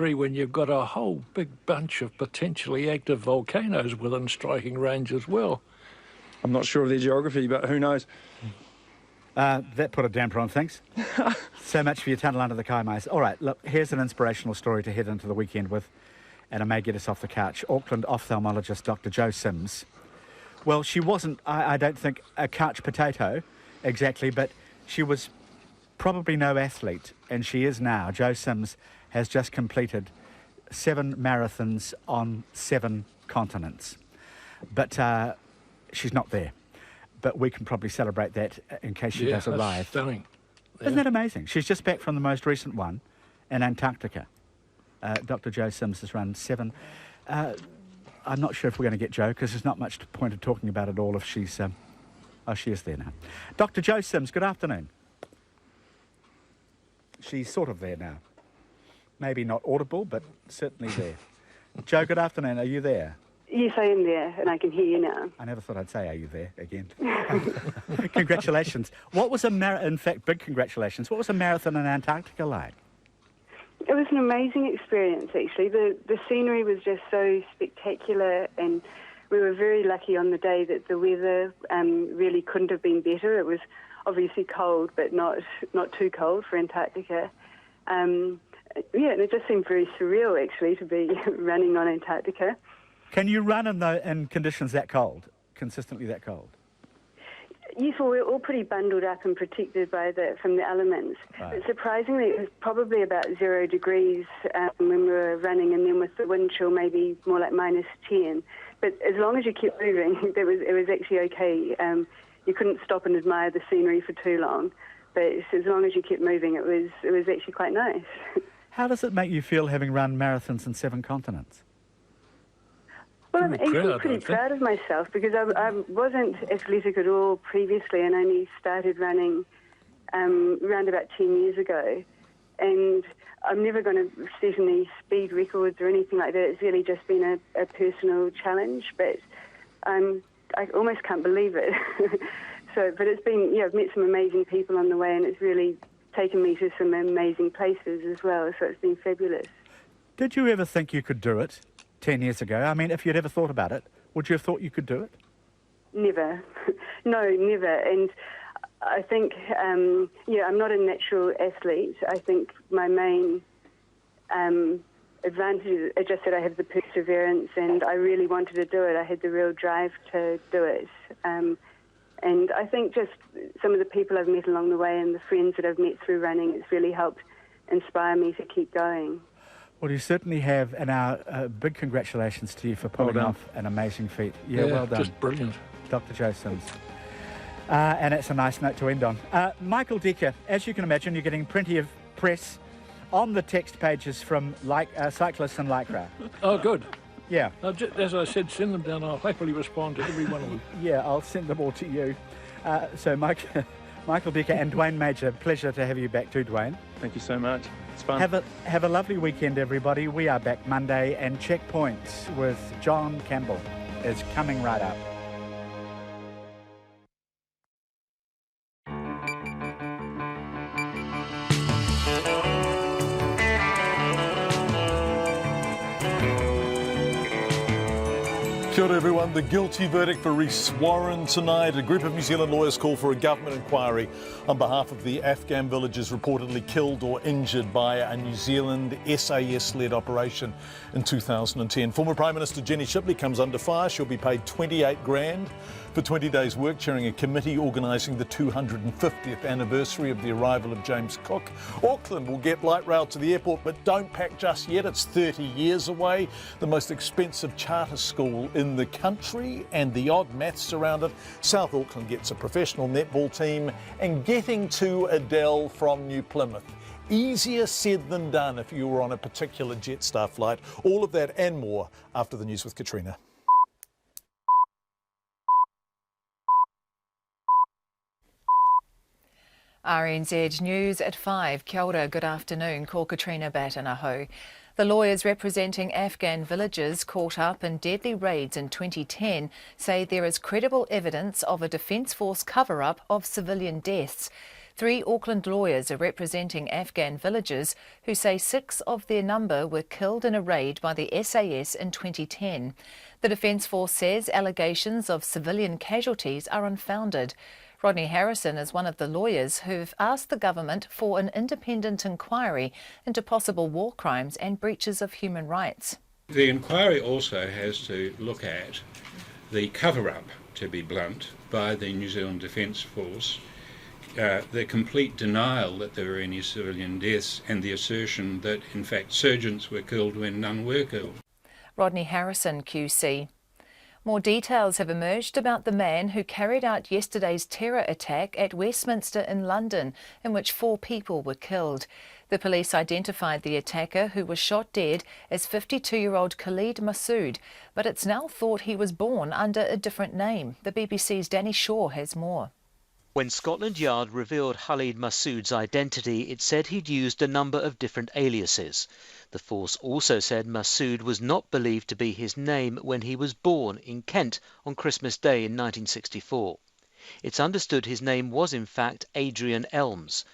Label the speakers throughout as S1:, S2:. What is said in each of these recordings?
S1: history when you've got a whole big bunch of potentially active volcanoes within striking range as well.
S2: I'm not sure of their geography, but who knows?
S3: That put a damper on things. So much for your tunnel under the Kaimais. All right, look, here's an inspirational story to head into the weekend with, and it may get us off the couch. Auckland ophthalmologist Dr. Jo Sims. Well, she wasn't, I don't think, a couch potato exactly, but she was probably no athlete, and she is now. Jo Sims has just completed 7 marathons on 7 continents. But she's not there. But we can probably celebrate that in case she does arrive.
S1: Stunning. Yeah.
S3: Isn't that amazing? She's just back from the most recent one in Antarctica. Dr. Jo Sims has run 7. I'm not sure if we're going to get Jo, because there's not much point of talking about it all if she's... oh, she is there now. Dr. Jo Sims, good afternoon. She's sort of there now. Maybe not audible, but certainly there. Jo, good afternoon. Are you there?
S4: Yes, I am there, and I can hear you now.
S3: I never thought I'd say, are you there, again. Congratulations. What was in fact, big congratulations. What was a marathon in Antarctica like?
S4: It was an amazing experience, actually. The scenery was just so spectacular, and we were very lucky on the day that the weather really couldn't have been better. It was obviously cold, but not too cold for Antarctica. And it just seemed very surreal, actually, to be running on Antarctica.
S3: Can you run in conditions that cold, consistently that cold?
S4: Yes, well, we're all pretty bundled up and protected from the elements.
S3: Right.
S4: But surprisingly, it was probably about 0 degrees when we were running, and then with the wind chill, maybe more like -10. But as long as you kept moving, it was actually okay. You couldn't stop and admire the scenery for too long. But as long as you kept moving, it was actually quite nice.
S3: How does it make you feel having run marathons in 7 continents?
S4: Well, I'm actually pretty proud of myself, because I wasn't athletic at all previously, and only started running around about 10 years ago. And I'm never going to set any speed records or anything like that. It's really just been a personal challenge, but I almost can't believe it. But it's been, I've met some amazing people on the way, and it's really taken me to some amazing places as well, so it's been fabulous.
S3: Did you ever think you could do it 10 years ago? I mean, if you'd ever thought about it, would you have thought you could do it?
S4: Never. No, never. And I think, I'm not a natural athlete. I think my main advantage is just that I have the perseverance, and I really wanted to do it. I had the real drive to do it. And I think just some of the people I've met along the way and the friends that I've met through running, it's really helped inspire me to keep going.
S3: Well, you certainly have, and our big congratulations to you for pulling off an amazing feat. Yeah, well done.
S1: Just brilliant.
S3: Dr. Jo Sims. And it's a nice note to end on. Michael Decker, as you can imagine, you're getting plenty of press on the text pages from cyclists in Lycra.
S1: Oh, good.
S3: Yeah.
S1: As I said, send them down. I'll happily respond to every one of them.
S3: Yeah, I'll send them all to you. So Michael Decker and Dwayne Major, pleasure to have you back too, Dwayne.
S2: Thank you so much. It's fun.
S3: Have a lovely weekend, everybody. We are back Monday, and Checkpoints with John Campbell is coming right up.
S5: Kia ora everyone. The guilty verdict for Rhys Warren tonight. A group of New Zealand lawyers call for a government inquiry on behalf of the Afghan villagers reportedly killed or injured by a New Zealand SAS-led operation in 2010. Former Prime Minister Jenny Shipley comes under fire. She'll be paid 28 grand for 20 days' work, chairing a committee organising the 250th anniversary of the arrival of James Cook. Auckland will get light rail to the airport, but don't pack just yet. It's 30 years away. The most expensive charter school in the country, and the odd maths around it. South Auckland gets a professional netball team, and getting to Adele from New Plymouth. Easier said than done if you were on a particular Jetstar flight. All of that and more after the news with Katrina.
S6: RNZ News at 5. Kia ora, good afternoon. Ko Katrina Batanaho. The lawyers representing Afghan villagers caught up in deadly raids in 2010 say there is credible evidence of a Defence Force cover-up of civilian deaths. 3 Auckland lawyers are representing Afghan villagers who say 6 of their number were killed in a raid by the SAS in 2010. The Defence Force says allegations of civilian casualties are unfounded. Rodney Harrison is one of the lawyers who've asked the government for an independent inquiry into possible war crimes and breaches of human rights.
S7: The inquiry also has to look at the cover-up, to be blunt, by the New Zealand Defence Force, the complete denial that there were any civilian deaths and the assertion that in fact sergeants were killed when none were killed.
S6: Rodney Harrison, QC. More details have emerged about the man who carried out yesterday's terror attack at Westminster in London, in which 4 people were killed. The police identified the attacker, who was shot dead, as 52-year-old Khalid Masood, but it's now thought he was born under a different name. The BBC's Danny Shaw has more.
S8: When Scotland Yard revealed Khalid Masood's identity, it said he'd used a number of different aliases. The force also said Masood was not believed to be his name when he was born in Kent on Christmas Day in 1964. It's understood his name was in fact Adrian Elms.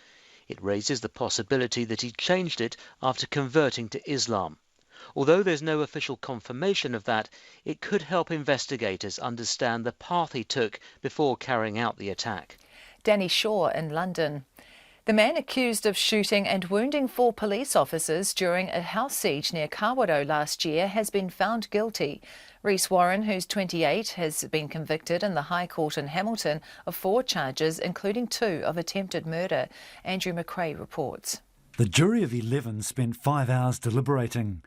S8: It raises the possibility that he changed it after converting to Islam. Although there's no official confirmation of that, it could help investigators understand the path he took before carrying out the attack.
S6: Danny Shaw in London. The man accused of shooting and wounding 4 police officers during a house siege near Kawerau last year has been found guilty. Rhys Warren, who's 28, has been convicted in the High Court in Hamilton of 4 charges, including 2 of attempted murder. Andrew McRae reports.
S9: The jury of 11 spent 5 hours deliberating.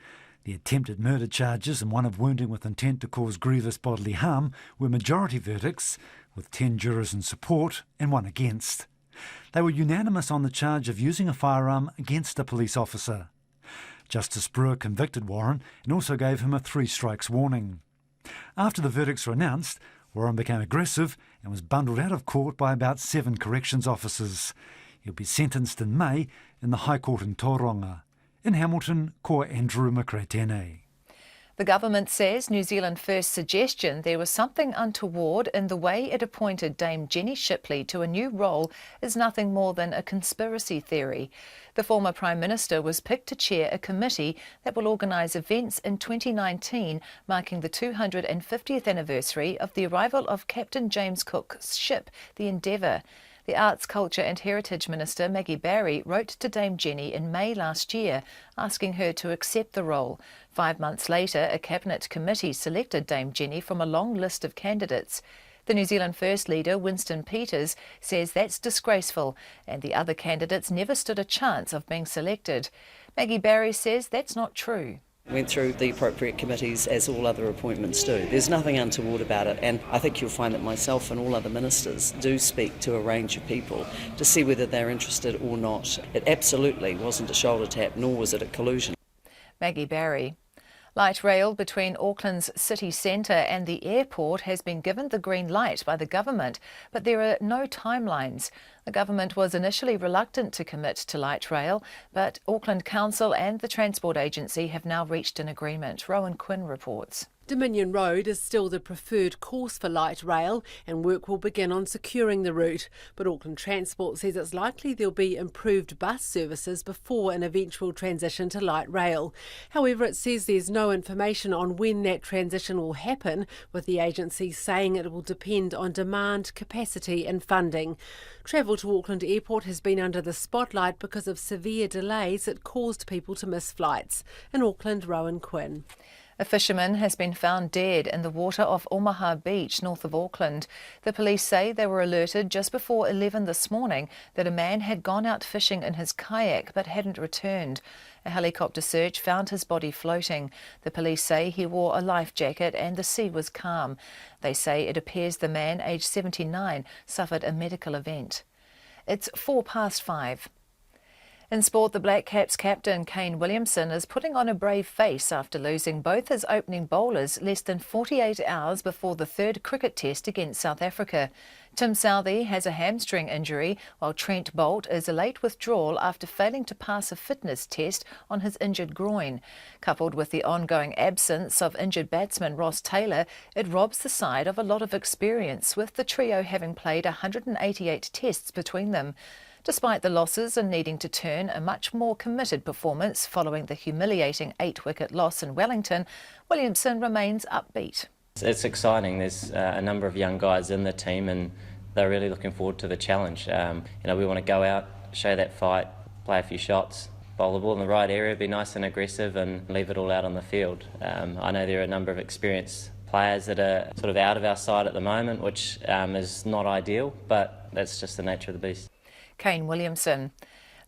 S9: The attempted murder charges and one of wounding with intent to cause grievous bodily harm were majority verdicts, with 10 jurors in support and 1 against. They were unanimous on the charge of using a firearm against a police officer. Justice Brewer convicted Warren and also gave him a 3 strikes warning. After the verdicts were announced, Warren became aggressive and was bundled out of court by about 7 corrections officers. He'll be sentenced in May in the High Court in Tauranga. In Hamilton, ko Andrew McRae tēnei.
S6: The government says New Zealand First's suggestion there was something untoward in the way it appointed Dame Jenny Shipley to a new role is nothing more than a conspiracy theory. The former Prime Minister was picked to chair a committee that will organise events in 2019, marking the 250th anniversary of the arrival of Captain James Cook's ship, the Endeavour. The Arts, Culture and Heritage Minister, Maggie Barry, wrote to Dame Jenny in May last year, asking her to accept the role. 5 months later, a Cabinet committee selected Dame Jenny from a long list of candidates. The New Zealand First leader, Winston Peters, says that's disgraceful, and the other candidates never stood a chance of being selected. Maggie Barry says that's not true.
S10: Went through the appropriate committees as all other appointments do. There's nothing untoward about it, and I think you'll find that myself and all other ministers do speak to a range of people to see whether they're interested or not. It absolutely wasn't a shoulder tap, nor was it a collusion.
S6: Maggie Barry. Light rail between Auckland's city centre and the airport has been given the green light by the government, but there are no timelines. The government was initially reluctant to commit to light rail, but Auckland Council and the Transport Agency have now reached an agreement. Rowan Quinn reports.
S11: Dominion Road is still the preferred course for light rail and work will begin on securing the route. But Auckland Transport says it's likely there'll be improved bus services before an eventual transition to light rail. However, it says there's no information on when that transition will happen, with the agency saying it will depend on demand, capacity and funding. Travel to Auckland Airport has been under the spotlight because of severe delays that caused people to miss flights. In Auckland, Rowan Quinn.
S6: A fisherman has been found dead in the water off Omaha Beach, north of Auckland. The police say they were alerted just before 11 this morning that a man had gone out fishing in his kayak but hadn't returned. A helicopter search found his body floating. The police say he wore a life jacket and the sea was calm. They say it appears the man, aged 79, suffered a medical event. It's 5:04. In sport, the Black Caps captain Kane Williamson is putting on a brave face after losing both his opening bowlers less than 48 hours before the 3rd cricket test against South Africa. Tim Southee has a hamstring injury, while Trent Boult is a late withdrawal after failing to pass a fitness test on his injured groin. Coupled with the ongoing absence of injured batsman Ross Taylor, it robs the side of a lot of experience, with the trio having played 188 tests between them. Despite the losses and needing to turn a much more committed performance following the humiliating 8-wicket loss in Wellington, Williamson remains upbeat.
S12: It's exciting. There's a number of young guys in the team and they're really looking forward to the challenge. We want to go out, show that fight, play a few shots, bowl the ball in the right area, be nice and aggressive and leave it all out on the field. I know there are a number of experienced players that are sort of out of our side at the moment, which is not ideal, but that's just the nature of the beast.
S6: Kane Williamson.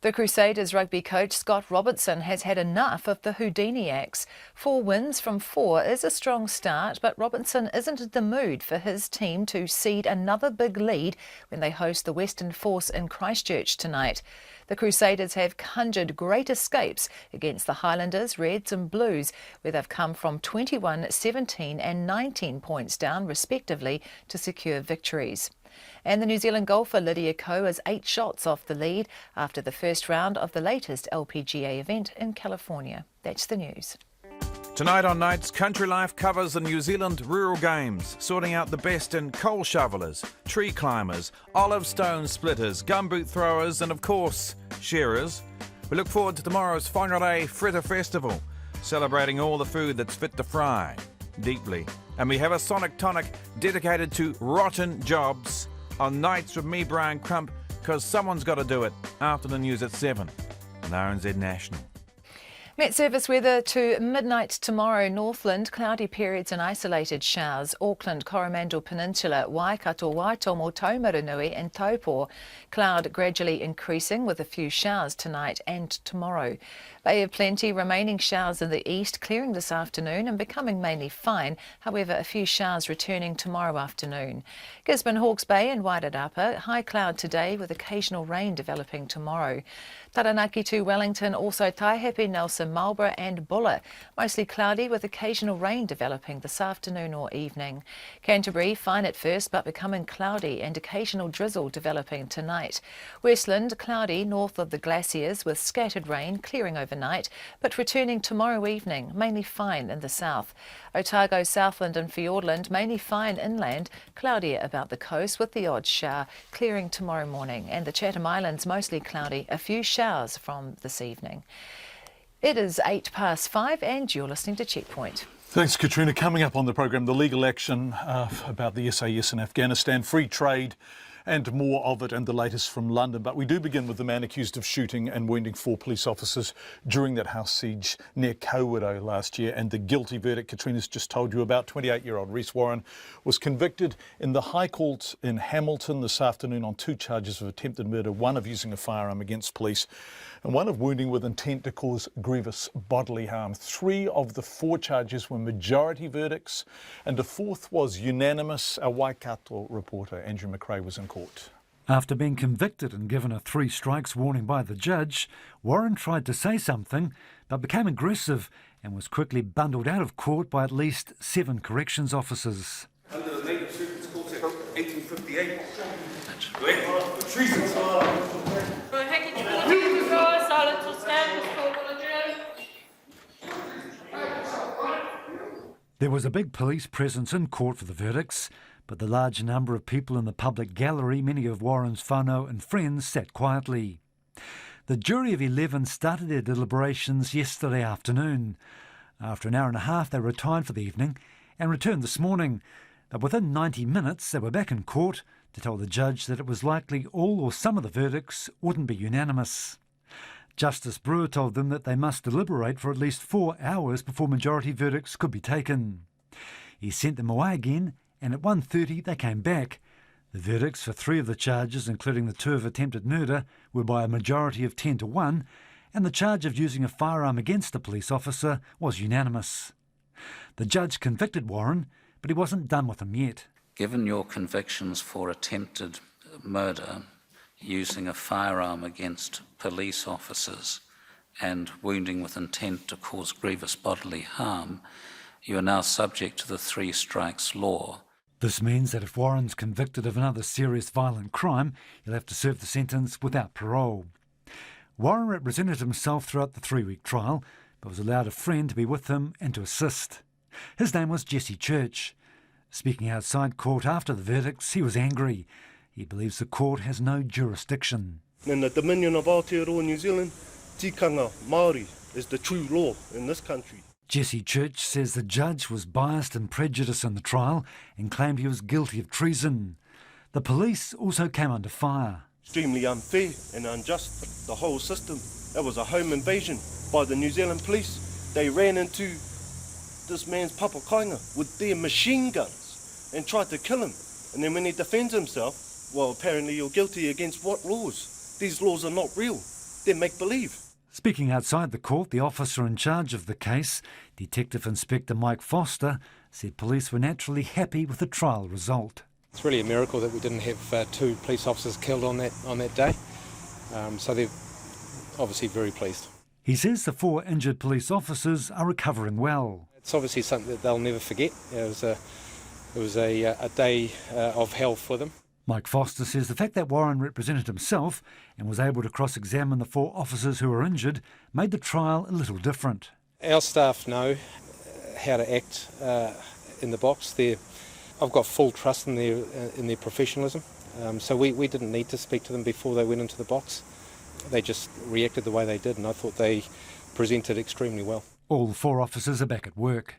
S6: The Crusaders rugby coach Scott Robertson has had enough of the Houdiniacs. 4 wins from 4 is a strong start, but Robertson isn't in the mood for his team to cede another big lead when they host the Western Force in Christchurch tonight. The Crusaders have conjured great escapes against the Highlanders, Reds and Blues, where they've come from 21, 17 and 19 points down respectively to secure victories. And the New Zealand golfer Lydia Ko is 8 shots off the lead after the first round of the latest LPGA event in California. That's the news.
S13: Tonight on Nights, Country Life covers the New Zealand Rural Games, sorting out the best in coal shovelers, tree climbers, olive stone splitters, gumboot throwers and, of course, shearers. We look forward to tomorrow's Whangarei Fritter Festival, celebrating all the food that's fit to fry, deeply. And we have a Sonic Tonic dedicated to rotten jobs on Nights with me, Brian Crump, because someone's got to do it. After the news at 7 on RNZ National.
S6: Met service weather to midnight tomorrow. Northland, cloudy periods and isolated showers. Auckland, Coromandel Peninsula, Waikato, Waitomo, Taumarunui and Taupo. Cloud gradually increasing with a few showers tonight and tomorrow. Bay of Plenty, remaining showers in the east, clearing this afternoon and becoming mainly fine. However, a few showers returning tomorrow afternoon. Gisborne, Hawke's Bay and Wairarapa, high cloud today with occasional rain developing tomorrow. Taranaki to Wellington, also Taihape, Nelson, Marlborough and Buller. Mostly cloudy with occasional rain developing this afternoon or evening. Canterbury, fine at first but becoming cloudy and occasional drizzle developing tonight. Westland, cloudy north of the glaciers with scattered rain clearing overnight but returning tomorrow evening, mainly fine in the south. Otago, Southland and Fiordland, mainly fine inland, cloudier about the coast with the odd shower, clearing tomorrow morning. And the Chatham Islands, mostly cloudy, a few showers from this evening. It is 5:08 and you're listening to Checkpoint.
S5: Thanks, Katrina. Coming up on the programme, the legal action about the SAS in Afghanistan, free trade and more of it, and the latest from London. But we do begin with the man accused of shooting and wounding 4 police officers during that house siege near Kawerau last year, and the guilty verdict Katrina's just told you about. 28-year-old Rhys Warren was convicted in the High Court in Hamilton this afternoon on 2 charges of attempted murder, one of using a firearm against police and one of wounding with intent to cause grievous bodily harm. 3 of the 4 charges were majority verdicts and the 4th was unanimous. Our Waikato reporter Andrew McRae was in court.
S9: After being convicted and given a 3 strikes warning by the judge, Warren tried to say something but became aggressive and was quickly bundled out of court by at least 7 corrections officers.
S14: Under the Native Circuits Court Act 1858. Treason.
S9: There was a big police presence in court for the verdicts, but the large number of people in the public gallery, many of Warren's whānau and friends, sat quietly. The jury of 11 started their deliberations yesterday afternoon. After an hour and a half, they retired for the evening and returned this morning. But within 90 minutes, they were back in court to tell the judge that it was likely all or some of the verdicts wouldn't be unanimous. Justice Brewer told them that they must deliberate for at least 4 hours before majority verdicts could be taken. He sent them away again, and at 1:30 they came back. The verdicts for 3 of the charges, including the 2 of attempted murder, were by a majority of 10-1, and the charge of using a firearm against a police officer was unanimous. The judge convicted Warren, but he wasn't done with him yet.
S15: Given your convictions for attempted murder, using a firearm against police officers and wounding with intent to cause grievous bodily harm, you are now subject to the 3 strikes law.
S9: This means that if Warren's convicted of another serious violent crime, he'll have to serve the sentence without parole. Warren represented himself throughout the 3-week trial, but was allowed a friend to be with him and to assist. His name was Jesse Church. Speaking outside court after the verdicts, he was angry. He believes the court has no jurisdiction.
S16: In the Dominion of Aotearoa, New Zealand, tikanga Māori is the true law in this country.
S9: Jesse Church says the judge was biased and prejudiced in the trial and claimed he was guilty of treason. The police also came under fire.
S16: Extremely unfair and unjust, the whole system. It was a home invasion by the New Zealand police. They ran into this man's papakainga with their machine guns and tried to kill him. And then when he defends himself, well, apparently you're guilty against what laws? These laws are not real. They're make-believe.
S9: Speaking outside the court, the officer in charge of the case, Detective Inspector Mike Foster, said police were naturally happy with the trial result.
S17: It's really a miracle that we didn't have 2 police officers killed on that day, so they're obviously very pleased.
S9: He says the 4 injured police officers are recovering well.
S17: It's obviously something that they'll never forget. It was a day of hell for them.
S9: Mike Foster says the fact that Warren represented himself and was able to cross-examine the 4 officers who were injured made the trial a little different.
S17: Our staff know how to act in the box. I've got full trust in their professionalism, so we didn't need to speak to them before they went into the box. They just reacted the way they did, and I thought they presented extremely well.
S9: All 4 officers are back at work.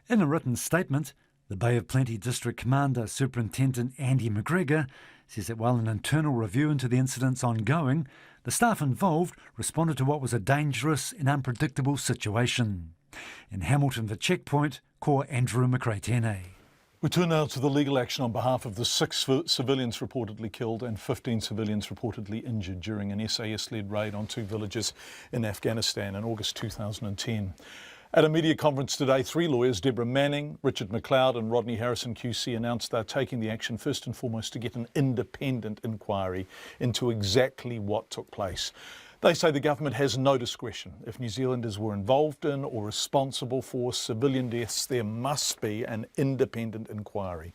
S9: In a written statement, the Bay of Plenty District Commander Superintendent Andy McGregor says that while an internal review into the incident's ongoing, the staff involved responded to what was a dangerous and unpredictable situation. In Hamilton, the checkpoint, Ko Andrew McRae-Tene.
S5: We turn now to the legal action on behalf of the 6 civilians reportedly killed and 15 civilians reportedly injured during an SAS-led raid on 2 villages in Afghanistan in August 2010. At a media conference today, 3 lawyers, Deborah Manning, Richard McLeod and Rodney Harrison QC, announced they're taking the action first and foremost to get an independent inquiry into exactly what took place. They say the government has no discretion. If New Zealanders were involved in or responsible for civilian deaths, there must be an independent inquiry.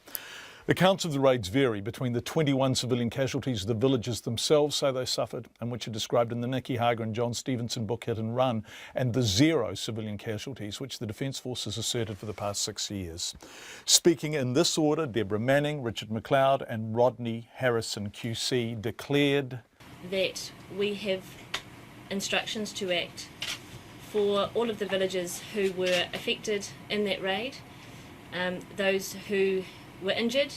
S5: Accounts of the raids vary between the 21 civilian casualties the villagers themselves say they suffered, and which are described in the Nicky Hager and John Stevenson book Hit and Run, and the 0 civilian casualties which the Defence Force has asserted for the past 6 years. Speaking in this order, Deborah Manning, Richard McLeod and Rodney Harrison QC declared
S18: that we have instructions to act for all of the villagers who were affected in that raid, those who were injured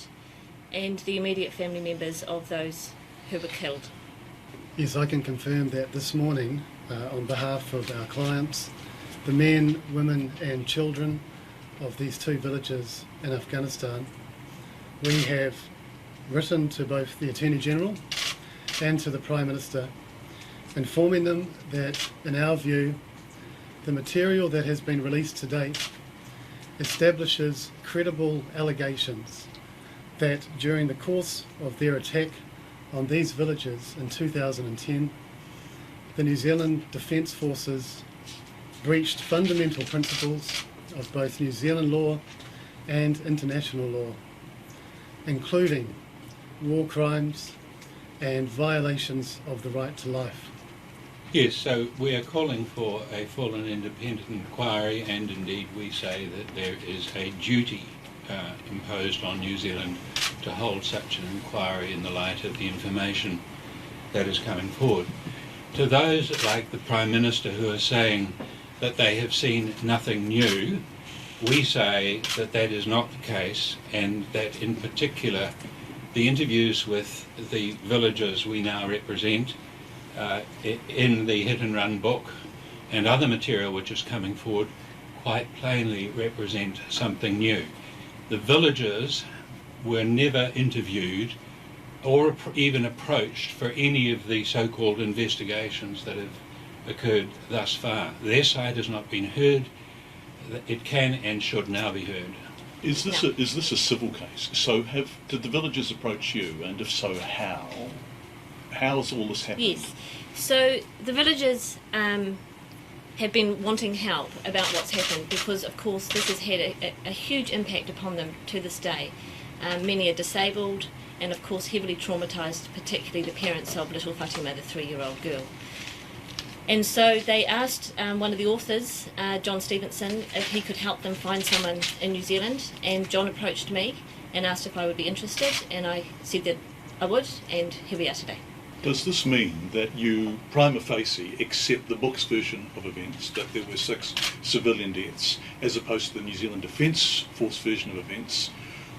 S18: and the immediate family members of those who were killed.
S19: Yes, I can confirm that this morning, on behalf of our clients, the men, women and children of these 2 villages in Afghanistan, we have written to both the Attorney General and to the Prime Minister, informing them that, in our view, the material that has been released to date establishes credible allegations that during the course of their attack on these villages in 2010, the New Zealand Defence Forces breached fundamental principles of both New Zealand law and international law, including war crimes and violations of the right to life.
S7: Yes, so we are calling for a full and independent inquiry, and indeed we say that there is a duty imposed on New Zealand to hold such an inquiry in the light of the information that is coming forward. To those like the Prime Minister who are saying that they have seen nothing new, we say that that is not the case, and that in particular the interviews with the villagers we now represent in the Hit and Run book and other material which is coming forward quite plainly represent something new. The villagers were never interviewed or even approached for any of the so-called investigations that have occurred thus far. Their side has not been heard. It can and should now be heard.
S5: Is this a civil case? So did the villagers approach you, and if so, how? How's all this happened?
S18: Yes, so the villagers have been wanting help about what's happened because, of course, this has had a huge impact upon them to this day. Many are disabled and, of course, heavily traumatised, particularly the parents of little Fatima, the 3-year-old girl. And so they asked one of the authors, John Stevenson, if he could help them find someone in New Zealand, and John approached me and asked if I would be interested, and I said that I would, and here we are today.
S5: Does this mean that you prima facie accept the book's version of events, that there were 6 civilian deaths, as opposed to the New Zealand Defence Force version of events,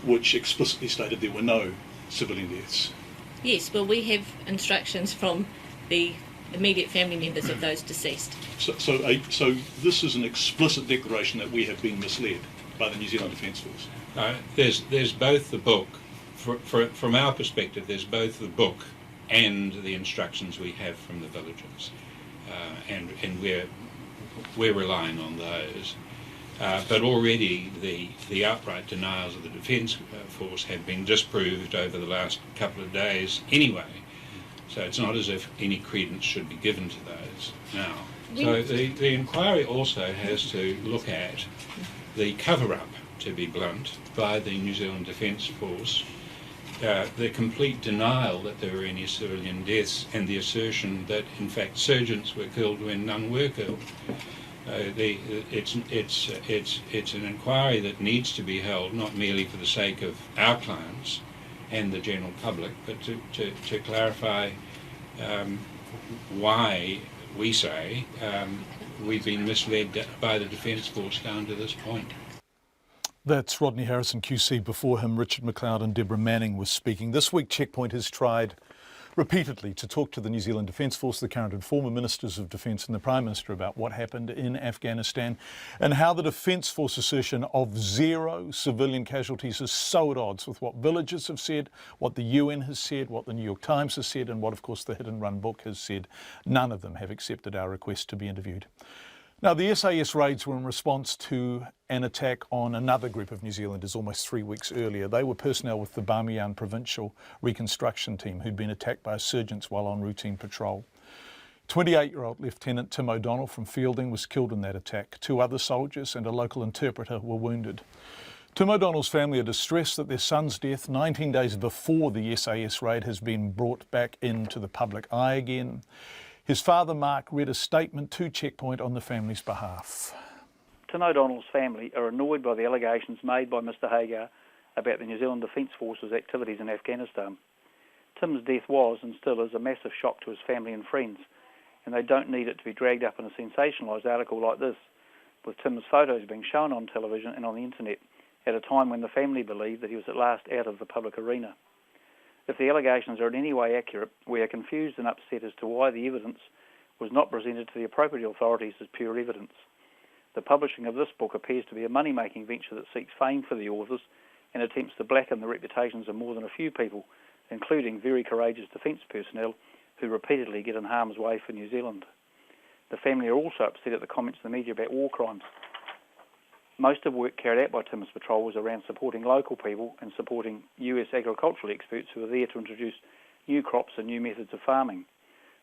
S5: which explicitly stated there were no civilian deaths?
S18: Yes, well, we have instructions from the immediate family members of those deceased.
S5: So this is an explicit declaration that we have been misled by the New Zealand Defence Force?
S7: There's both the book, from our perspective, there's both the book and the instructions we have from the villagers, and we're relying on those. But already the outright denials of the Defence Force have been disproved over the last couple of days anyway, so it's not as if any credence should be given to those now. So the inquiry also has to look at the cover-up, to be blunt, by the New Zealand Defence Force, the complete denial that there were any civilian deaths, and the assertion that in fact sergeants were killed when none were killed. It's an inquiry that needs to be held not merely for the sake of our clients and the general public, but to clarify why we say we've been misled by the Defence Force down to this point.
S5: That's Rodney Harrison QC. Before him, Richard McLeod and Deborah Manning was speaking. This week, Checkpoint has tried repeatedly to talk to the New Zealand Defence Force, the current and former Ministers of Defence and the Prime Minister about what happened in Afghanistan and how the Defence Force assertion of 0 civilian casualties is so at odds with what villagers have said, what the UN has said, what the New York Times has said, and what, of course, the Hit and Run book has said. None of them have accepted our request to be interviewed. Now, the SAS raids were in response to an attack on another group of New Zealanders almost 3 weeks earlier. They were personnel with the Bamiyan Provincial Reconstruction Team who'd been attacked by insurgents while on routine patrol. 28-year-old Lieutenant Tim O'Donnell from Fielding was killed in that attack. 2 other soldiers and a local interpreter were wounded. Tim O'Donnell's family are distressed that their son's death 19 days before the SAS raid has been brought back into the public eye again. His father, Mark, read a statement to Checkpoint on the family's behalf.
S20: Tim O'Donnell's family are annoyed by the allegations made by Mr Hagar about the New Zealand Defence Force's activities in Afghanistan. Tim's death was, and still is, a massive shock to his family and friends, and they don't need it to be dragged up in a sensationalised article like this, with Tim's photos being shown on television and on the internet at a time when the family believed that he was at last out of the public arena. If the allegations are in any way accurate, we are confused and upset as to why the evidence was not presented to the appropriate authorities as pure evidence. The publishing of this book appears to be a money-making venture that seeks fame for the authors and attempts to blacken the reputations of more than a few people, including very courageous defence personnel who repeatedly get in harm's way for New Zealand. The family are also upset at the comments in the media about war crimes. Most of the work carried out by Tim's patrol was around supporting local people and supporting US agricultural experts who were there to introduce new crops and new methods of farming.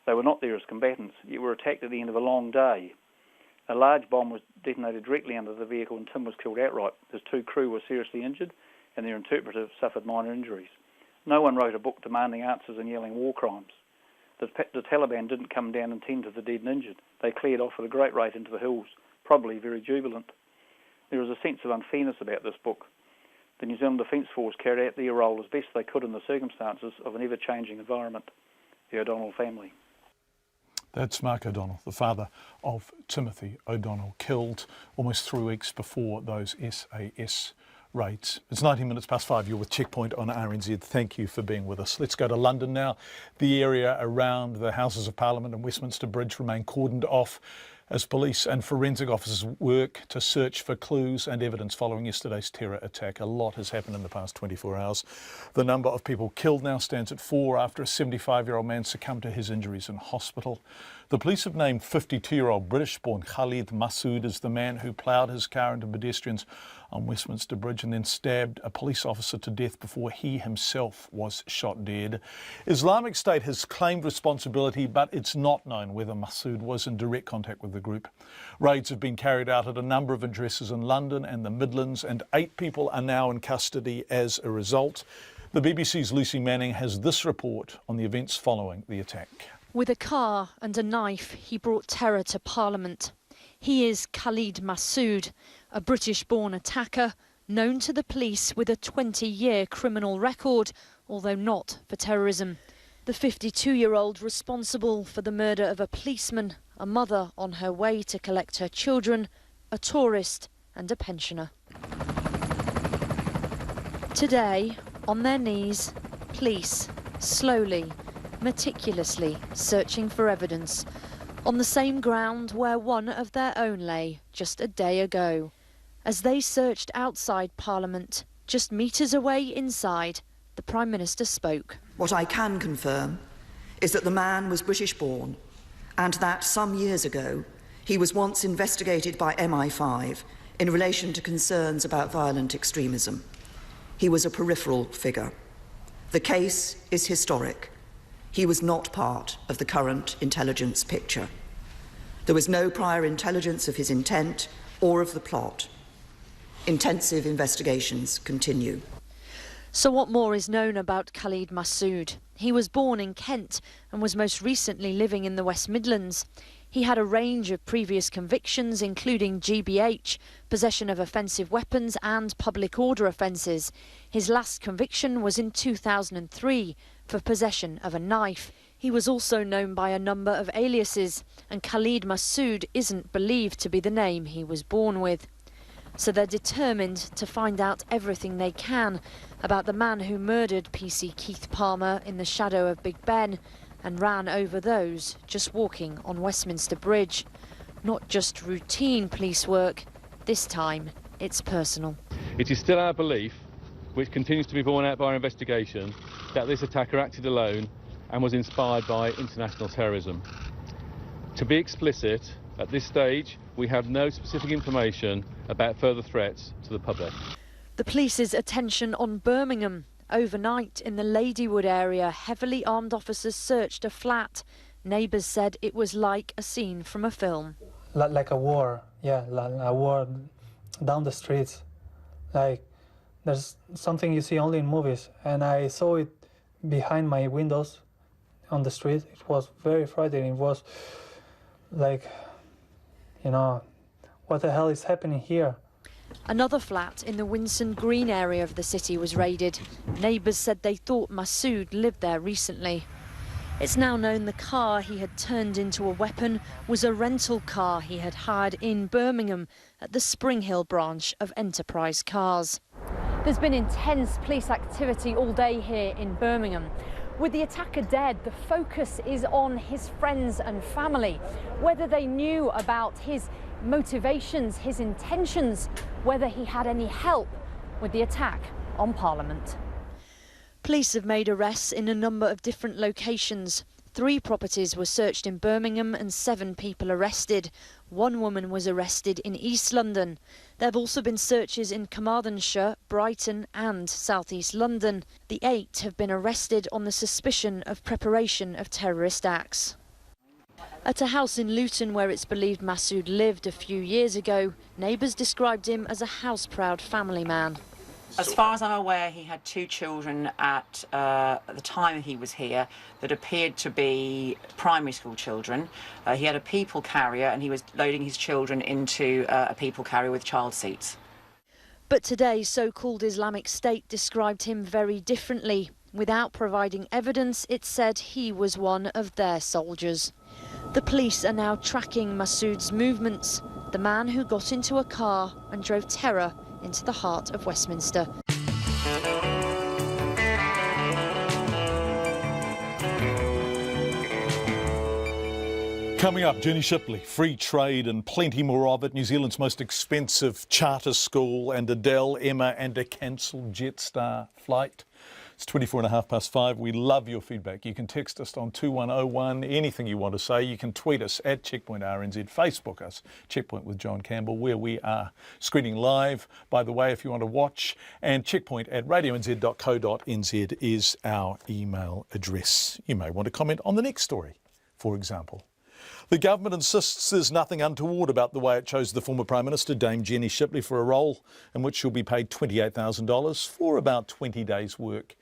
S20: They were not there as combatants, yet were attacked at the end of a long day. A large bomb was detonated directly under the vehicle and Tim was killed outright. His 2 crew were seriously injured and their interpreter suffered minor injuries. No one wrote a book demanding answers and yelling war crimes. The Taliban didn't come down and tend to the dead and injured. They cleared off at a great rate into the hills, probably very jubilant. There is a sense of unfairness about this book. The New Zealand Defence Force carried out their role as best they could in the circumstances of an ever-changing environment. The O'Donnell family.
S5: That's Mark O'Donnell, the father of Timothy O'Donnell, killed almost 3 weeks before those SAS raids. It's 19 minutes past 5. You're with Checkpoint on RNZ. Thank you for being with us. Let's go to London now. The area around the Houses of Parliament and Westminster Bridge remain cordoned off as police and forensic officers work to search for clues and evidence following yesterday's terror attack. A lot has happened in the past 24 hours. The number of people killed now stands at 4 after a 75-year-old man succumbed to his injuries in hospital. The police have named 52-year-old British-born Khalid Masood as the man who ploughed his car into pedestrians on Westminster Bridge and then stabbed a police officer to death before he himself was shot dead. Islamic State has claimed responsibility, but it's not known whether Masood was in direct contact with the group. Raids have been carried out at a number of addresses in London and the Midlands, and 8 people are now in custody as a result. The BBC's Lucy Manning has this report on the events following the attack.
S21: With a car and a knife, he brought terror to Parliament. He is Khalid Masood, a British-born attacker known to the police with a 20-year criminal record, although not for terrorism. The 52-year-old responsible for the murder of a policeman, a mother on her way to collect her children, a tourist and a pensioner. Today, on their knees, police, slowly, meticulously searching for evidence on the same ground where one of their own lay just a day ago. As they searched outside Parliament, just metres away inside, the Prime Minister spoke.
S4: What I can confirm is that the man was British born and that some years ago he was once investigated by MI5 in relation to concerns about violent extremism. He was a peripheral figure. The case is historic. He was not part of the current intelligence picture. There was no prior intelligence of his intent or of the plot. Intensive investigations continue.
S21: So what more is known about Khalid Masood? He was born in Kent and was most recently living in the West Midlands. He had a range of previous convictions, including GBH, possession of offensive weapons and public order offences. His last conviction was in 2003 for possession of a knife. He was also known by a number of aliases, and Khalid Masood isn't believed to be the name he was born with. So they're determined to find out everything they can about the man who murdered PC Keith Palmer in the shadow of Big Ben and ran over those just walking on Westminster Bridge. Not just routine police work, this time it's personal.
S22: It is still our belief, which continues to be borne out by our investigation, that this attacker acted alone and was inspired by international terrorism. To be explicit, at this stage, we have no specific information about further threats to the public.
S21: The police's attention on Birmingham. Overnight in the Ladywood area, heavily armed officers searched a flat. Neighbours said it was like a scene from a film.
S23: Like a war, yeah, like a war down the streets. Like, there's something you see only in movies, and I saw it behind my windows on the street. It was very frightening. It was like, you know, what the hell is happening here?
S21: Another flat in the Winson Green area of the city was raided. Neighbours said they thought Masood lived there recently. It's now known the car he had turned into a weapon was a rental car he had hired in Birmingham at the Spring Hill branch of Enterprise Cars. There's been intense police activity all day here in Birmingham. With the attacker dead, the focus is on his friends and family, whether they knew about his motivations, his intentions, whether he had any help with the attack on Parliament. Police have made arrests in a number of different locations. 3 properties were searched in Birmingham and 7 people arrested. 1 woman was arrested in East London. There have also been searches in Carmarthenshire, Brighton and South East London. The 8 have been arrested on the suspicion of preparation of terrorist acts. At a house in Luton where it's believed Masood lived a few years ago, neighbours described him as a house-proud family man.
S24: As far as I'm aware, he had 2 children at the time he was here that appeared to be primary school children. He had a people carrier and he was loading his children into a people carrier with child seats.
S21: But today, so-called Islamic State described him very differently. Without providing evidence, it said he was one of their soldiers. The police are now tracking Masood's movements, the man who got into a car and drove terror into the heart of Westminster.
S5: Coming up, Jenny Shipley, free trade and plenty more of it, New Zealand's most expensive charter school, and Adele, Emma and a cancelled Jetstar flight. It's 5:24. We love your feedback. You can text us on 2101, anything you want to say. You can tweet us at Checkpoint RNZ, Facebook us, Checkpoint with John Campbell, where we are screening live, by the way, if you want to watch. And checkpoint@radionz.co.nz is our email address. You may want to comment on the next story, for example. The government insists there's nothing untoward about the way it chose the former Prime Minister, Dame Jenny Shipley, for a role in which she'll be paid $28,000 for about 20 days' work.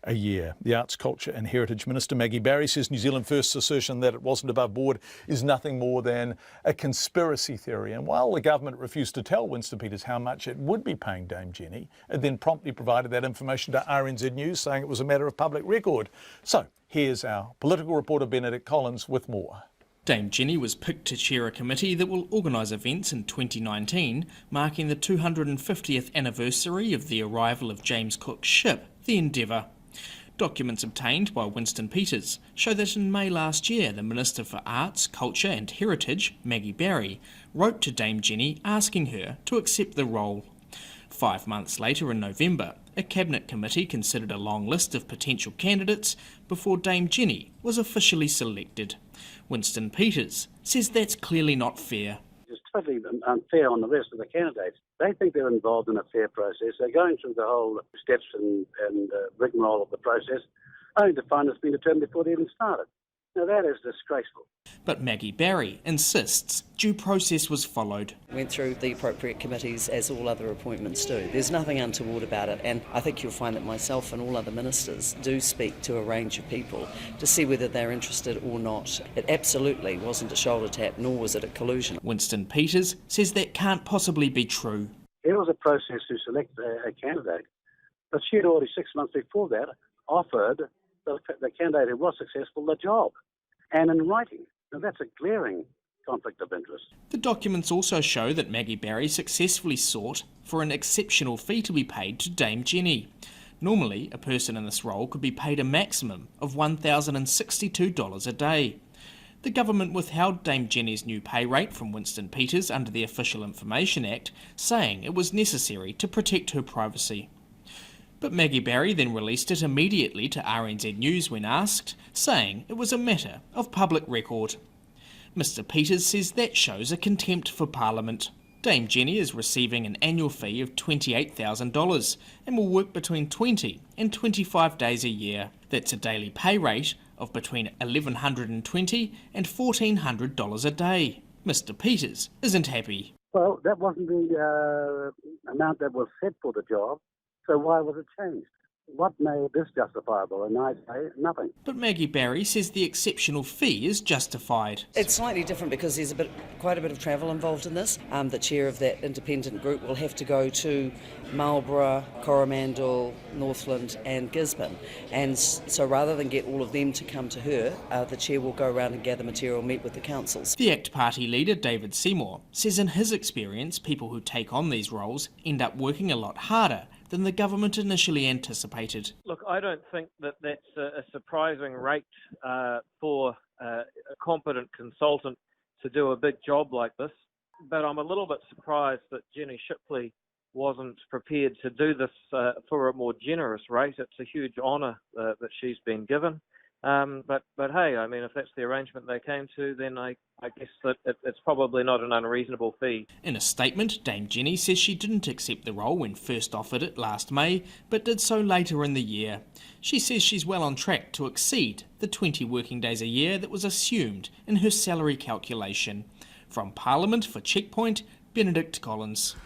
S5: a year. The Arts, Culture and Heritage Minister Maggie Barry says New Zealand First's assertion that it wasn't above board is nothing more than a conspiracy theory. And while the government refused to tell Winston Peters how much it would be paying Dame Jenny, it then promptly provided that information to RNZ News, saying it was a matter of public record. So here's our political reporter Benedict Collins with more.
S1: Dame Jenny was picked to chair a committee that will organise events in 2019, marking the 250th anniversary of the arrival of James Cook's ship, the Endeavour. Documents obtained by Winston Peters show that in May last year, the Minister for Arts, Culture and Heritage, Maggie Barry, wrote to Dame Jenny asking her to accept the role. 5 months later in November, a Cabinet committee considered a long list of potential candidates before Dame Jenny was officially selected. Winston Peters says that's clearly not fair.
S2: It's totally unfair on the rest of the candidates. They think they're involved in a fair process. They're going through the whole steps and rigmarole of the process, only to find it's been determined before they even started. Now that is disgraceful.
S1: But Maggie Barry insists due process was followed.
S10: Went through the appropriate committees as all other appointments do. There's nothing untoward about it, and I think you'll find that myself and all other ministers do speak to a range of people to see whether they're interested or not. It absolutely wasn't a shoulder tap, nor was it a collusion.
S1: Winston Peters says that can't possibly be true.
S2: It was a process to select a candidate, but she had already 6 months before that offered the candidate who was successful the job, and in writing. Now that's a glaring conflict of interest.
S1: The documents also show that Maggie Barry successfully sought for an exceptional fee to be paid to Dame Jenny. Normally, a person in this role could be paid a maximum of $1,062 a day. The government withheld Dame Jenny's new pay rate from Winston Peters under the Official Information Act, saying it was necessary to protect her privacy. But Maggie Barry then released it immediately to RNZ News when asked, saying it was a matter of public record. Mr Peters says that shows a contempt for Parliament. Dame Jenny is receiving an annual fee of $28,000 and will work between 20 and 25 days a year. That's a daily pay rate of between $1,120 and $1,400 a day. Mr Peters isn't happy.
S2: Well, that wasn't the amount that was set for the job. So why was it changed? What made this justifiable? And I say nothing.
S1: But Maggie Barry says the exceptional fee is justified.
S10: It's slightly different because there's quite a bit of travel involved in this. The chair of that independent group will have to go to Marlborough, Coromandel, Northland and Gisborne. And so rather than get all of them to come to her, the chair will go around and gather material, meet with the councils.
S1: The ACT Party leader, David Seymour, says in his experience, people who take on these roles end up working a lot harder than the government initially anticipated.
S3: Look, I don't think that that's a surprising rate for a competent consultant to do a big job like this. But I'm a little bit surprised that Jenny Shipley wasn't prepared to do this for a more generous rate. It's a huge honour that she's been given. But hey, I mean, if that's the arrangement they came to, then I guess that it's probably not an unreasonable fee.
S1: In a statement, Dame Jenny says she didn't accept the role when first offered it last May, but did so later in the year. She says she's well on track to exceed the 20 working days a year that was assumed in her salary calculation. From Parliament for Checkpoint, Benedict Collins.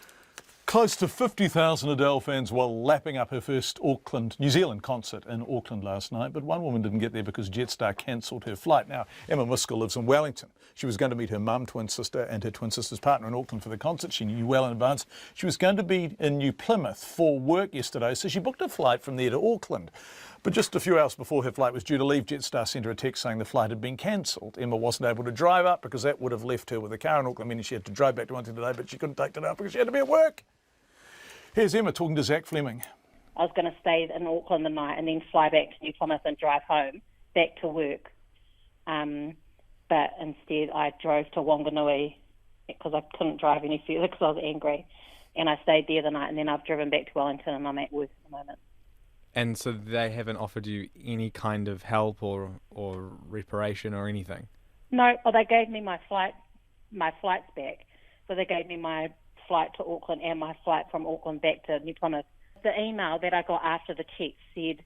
S5: Close to 50,000 Adele fans were lapping up her first New Zealand concert in Auckland last night, but one woman didn't get there because Jetstar cancelled her flight. Now, Emma Muskell lives in Wellington. She was going to meet her mum, twin sister and her twin sister's partner in Auckland for the concert. She knew well in advance. She was going to be in New Plymouth for work yesterday, so she booked a flight from there to Auckland. But just a few hours before her flight was due to leave, Jetstar sent her a text saying the flight had been cancelled. Emma wasn't able to drive up because that would have left her with a car in Auckland, meaning she had to drive back to Wellington today, but she couldn't take it out because she had to be at work. Here's Emma talking to Zach Fleming.
S8: I was going to stay in Auckland the night and then fly back to New Plymouth and drive home, back to work. But instead I drove to Wanganui because I couldn't drive any further because I was angry. And I stayed there the night and then I've driven back to Wellington and I'm at work at the moment.
S25: And so they haven't offered you any kind of help or reparation or anything?
S8: No, well, they gave me my flights back. So they gave me my flight to Auckland and my flight from Auckland back to New Plymouth. The email that I got after the text said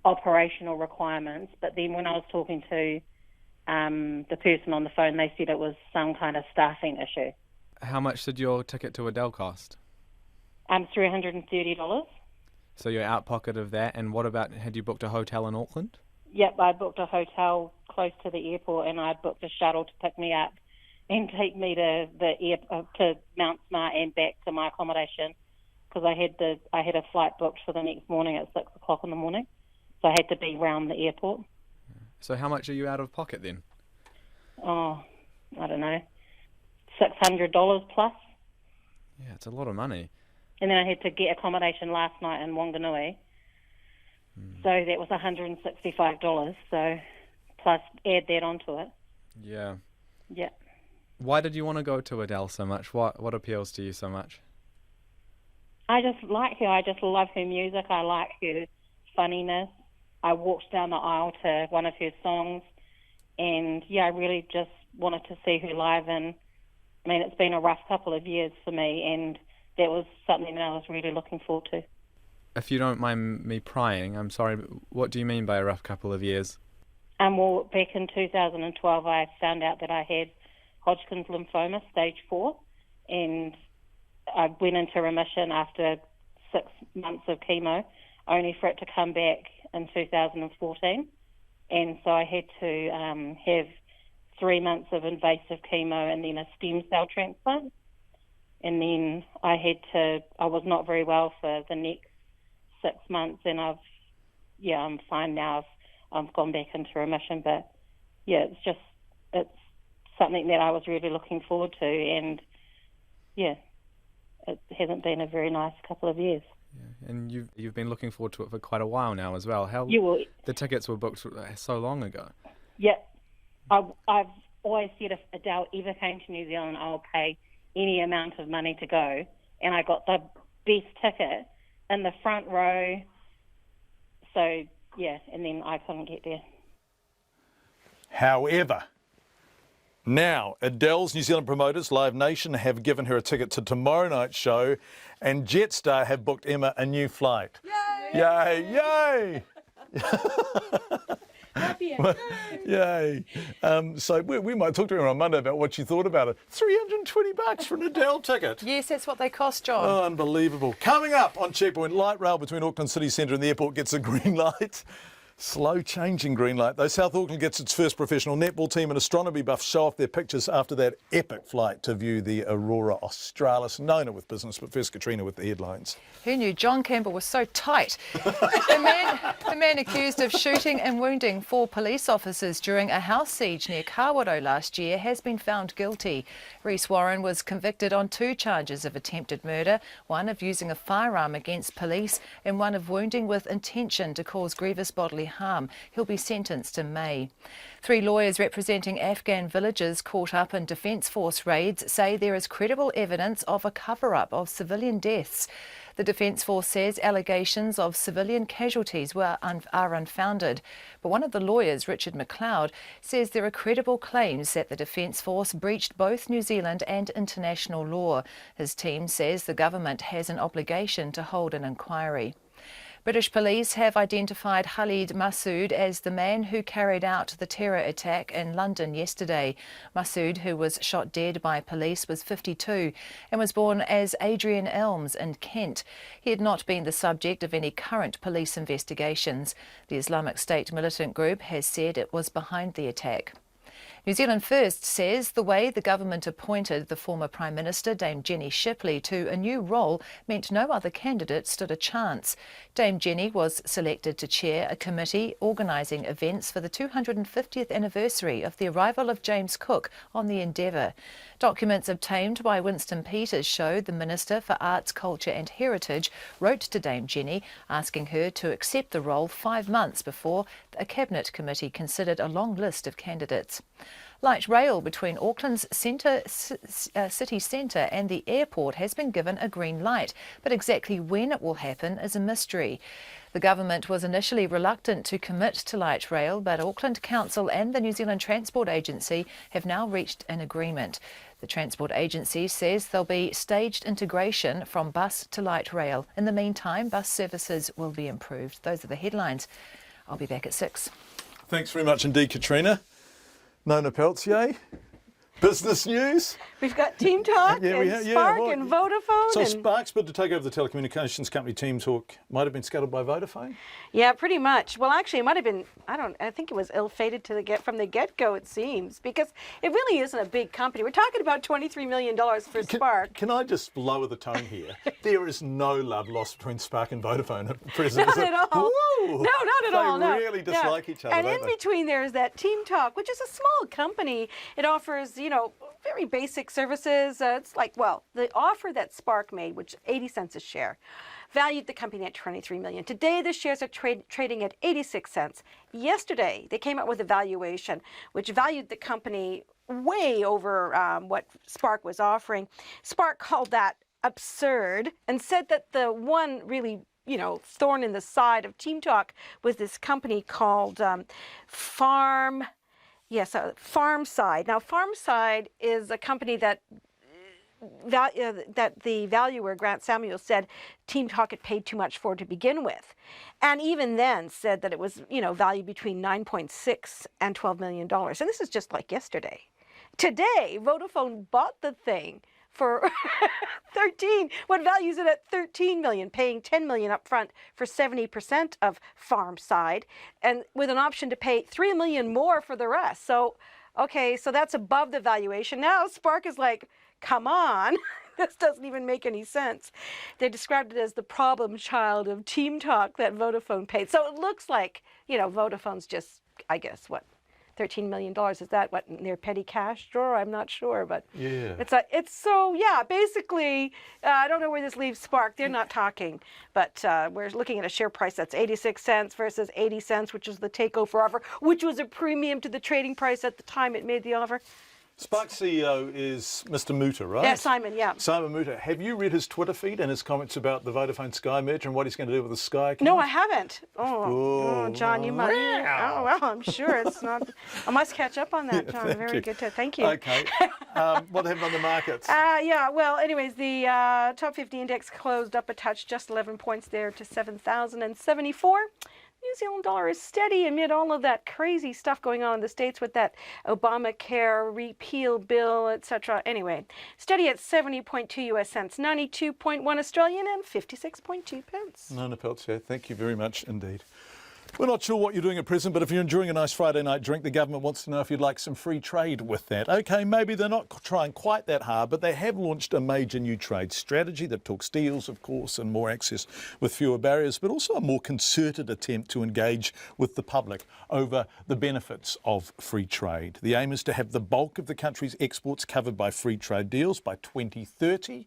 S8: operational requirements, but then when I was talking to the person on the phone, they said it was some kind of staffing issue.
S25: How much did your ticket to Adele cost?
S8: $330.
S25: So you're out pocket of that. And what about, had you booked a hotel in Auckland?
S8: Yep, I booked a hotel close to the airport, and I booked a shuttle to pick me up and take me to to Mount Smart and back to my accommodation, because I had a flight booked for the next morning at 6 o'clock in the morning, so I had to be around the airport.
S25: So how much are you out of pocket then?
S8: Oh, I don't know, $600 plus.
S25: Yeah, it's a lot of money.
S8: And then I had to get accommodation last night in Wanganui, so that was $165. So plus add that onto it.
S25: Yeah.
S8: Yeah.
S25: Why did you want to go to Adele so much? What appeals to you so much?
S8: I just like her. I just love her music. I like her funniness. I walked down the aisle to one of her songs, and yeah, I really just wanted to see her live. And I mean, it's been a rough couple of years for me, and that was something that I was really looking forward to.
S25: If you don't mind me prying, I'm sorry, but what do you mean by a rough couple of years?
S8: Well, back in 2012, I found out that I had Hodgkin's lymphoma, stage 4, and I went into remission after 6 months of chemo, only for it to come back in 2014. And so I had to have 3 months of invasive chemo and then a stem cell transplant. And then I was not very well for the next 6 months, and I'm fine now. I've gone back into remission, but yeah, it's something that I was really looking forward to, and yeah, it hasn't been a very nice couple of years.
S25: Yeah. And you've been looking forward to it for quite a while now as well. The tickets were booked so long ago.
S8: Yeah, I've always said if Adele ever came to New Zealand, I'll pay any amount of money to go, and I got the best ticket in the front row. So yeah, and then I couldn't get there.
S5: However, now Adele's New Zealand Primodos, Live Nation, have given her a ticket to tomorrow night's show, and Jetstar have booked Emma a new flight. Yay! Yay! Yay! So we might talk to her on Monday about what she thought about it. $320 for an Adele ticket.
S6: Yes, that's what they cost, John.
S5: Oh, unbelievable. Coming up on Checkpoint, light rail between Auckland City Centre and the airport gets a green light. Slow changing green light, though. South Auckland gets its first professional netball team, and astronomy buffs show off their pictures after that epic flight to view the Aurora Australis. Nona with business, but first Katrina with the headlines.
S6: Who knew John Campbell was so tight? The man accused of shooting and wounding 4 police officers during a house siege near Kawerau last year has been found guilty. Rhys Warren was convicted on 2 charges of attempted murder, one of using a firearm against police and one of wounding with intention to cause grievous bodily harm. He'll be sentenced in May. 3 lawyers representing Afghan villagers caught up in Defence Force raids say there is credible evidence of a cover-up of civilian deaths. The Defence Force says allegations of civilian casualties are unfounded. But one of the lawyers, Richard McLeod, says there are credible claims that the Defence Force breached both New Zealand and international law. His team says the government has an obligation to hold an inquiry. British police have identified Khalid Masood as the man who carried out the terror attack in London yesterday. Masood, who was shot dead by police, was 52 and was born as Adrian Elms in Kent. He had not been the subject of any current police investigations. The Islamic State militant group has said it was behind the attack. New Zealand First says the way the government appointed the former Prime Minister, Dame Jenny Shipley, to a new role meant no other candidate stood a chance. Dame Jenny was selected to chair a committee organising events for the 250th anniversary of the arrival of James Cook on the Endeavour. Documents obtained by Winston Peters show the Minister for Arts, Culture and Heritage wrote to Dame Jenny asking her to accept the role 5 months before a Cabinet committee considered a long list of candidates. Light rail between Auckland's city centre and the airport has been given a green light, but exactly when it will happen is a mystery. The government was initially reluctant to commit to light rail, but Auckland Council and the New Zealand Transport Agency have now reached an agreement. The Transport Agency says there'll be staged integration from bus to light rail. In the meantime, bus services will be improved. Those are the headlines. I'll be back at 6.
S5: Thanks very much indeed, Katrina. Nona Peltier, Business news?
S11: We've got Team Talk and Spark and Vodafone.
S5: So Spark's bid to take over the telecommunications company Team Talk might have been scuttled by Vodafone?
S11: Yeah, pretty much. Well, actually, it might have been, I think it was ill-fated from the get-go, it seems, because it really isn't a big company. We're talking about $23 million for Spark.
S5: Can I just lower the tone here? There is no love lost between Spark and Vodafone at present.
S11: Not at all.
S5: Woo!
S11: No, not at all.
S5: They really dislike each other,
S11: and
S5: don't
S11: in
S5: they?
S11: between there is that Team Talk, which is a small company. It offers, very basic services. It's like, well, the offer that Spark made, which 80 cents a share, valued the company at $23 million. Today, the shares are trading at 86 cents. Yesterday, they came out with a valuation which valued the company way over what Spark was offering. Spark called that absurd and said that the one really thorn in the side of Team Talk was this company called Farmside. Now, Farmside is a company that the valuer, Grant Samuel, said Team Talk had paid too much for to begin with. And even then said that it was, valued between $9.6 and $12 million. And this is just like yesterday. Today, Vodafone bought the thing for what values it at $13 million, paying $10 million up front for 70% of Farmside, and with an option to pay $3 million more for the rest. So, okay, so that's above the valuation. Now Spark is like, come on, this doesn't even make any sense. They described it as the problem child of Team Talk that Vodafone paid. So it looks like, Vodafone's just, I guess, what, $13 million, is that what in their petty cash drawer? I'm not sure, but
S5: yeah,
S11: basically, I don't know where this leaves Spark. They're not talking, but we're looking at a share price that's 86 cents versus 80 cents, which is the takeover offer, which was a premium to the trading price at the time it made the offer.
S5: Spark's CEO is Mr. Muta, right?
S11: Yeah, Simon, yeah.
S5: Simon Muta. Have you read his Twitter feed and his comments about the Vodafone Sky merger and what he's going to do with the Sky account?
S11: No, I haven't. Oh, John, you might. Oh, well, I'm sure it's not. I must catch up on that, John. Very good. Thank you.
S5: Okay. What happened on the markets?
S11: Well, anyways, the top 50 index closed up a touch, just 11 points there to 7,074. New Zealand dollar is steady amid all of that crazy stuff going on in the States with that Obamacare repeal bill, etc. Anyway, steady at 70.2 US cents, 92.1 Australian and 56.2 pence.
S5: Nona Peltier, thank you very much indeed. We're not sure what you're doing at present, but if you're enjoying a nice Friday night drink, the government wants to know if you'd like some free trade with that. OK, maybe they're not trying quite that hard, but they have launched a major new trade strategy that talks deals, of course, and more access with fewer barriers, but also a more concerted attempt to engage with the public over the benefits of free trade. The aim is to have the bulk of the country's exports covered by free trade deals by 2030.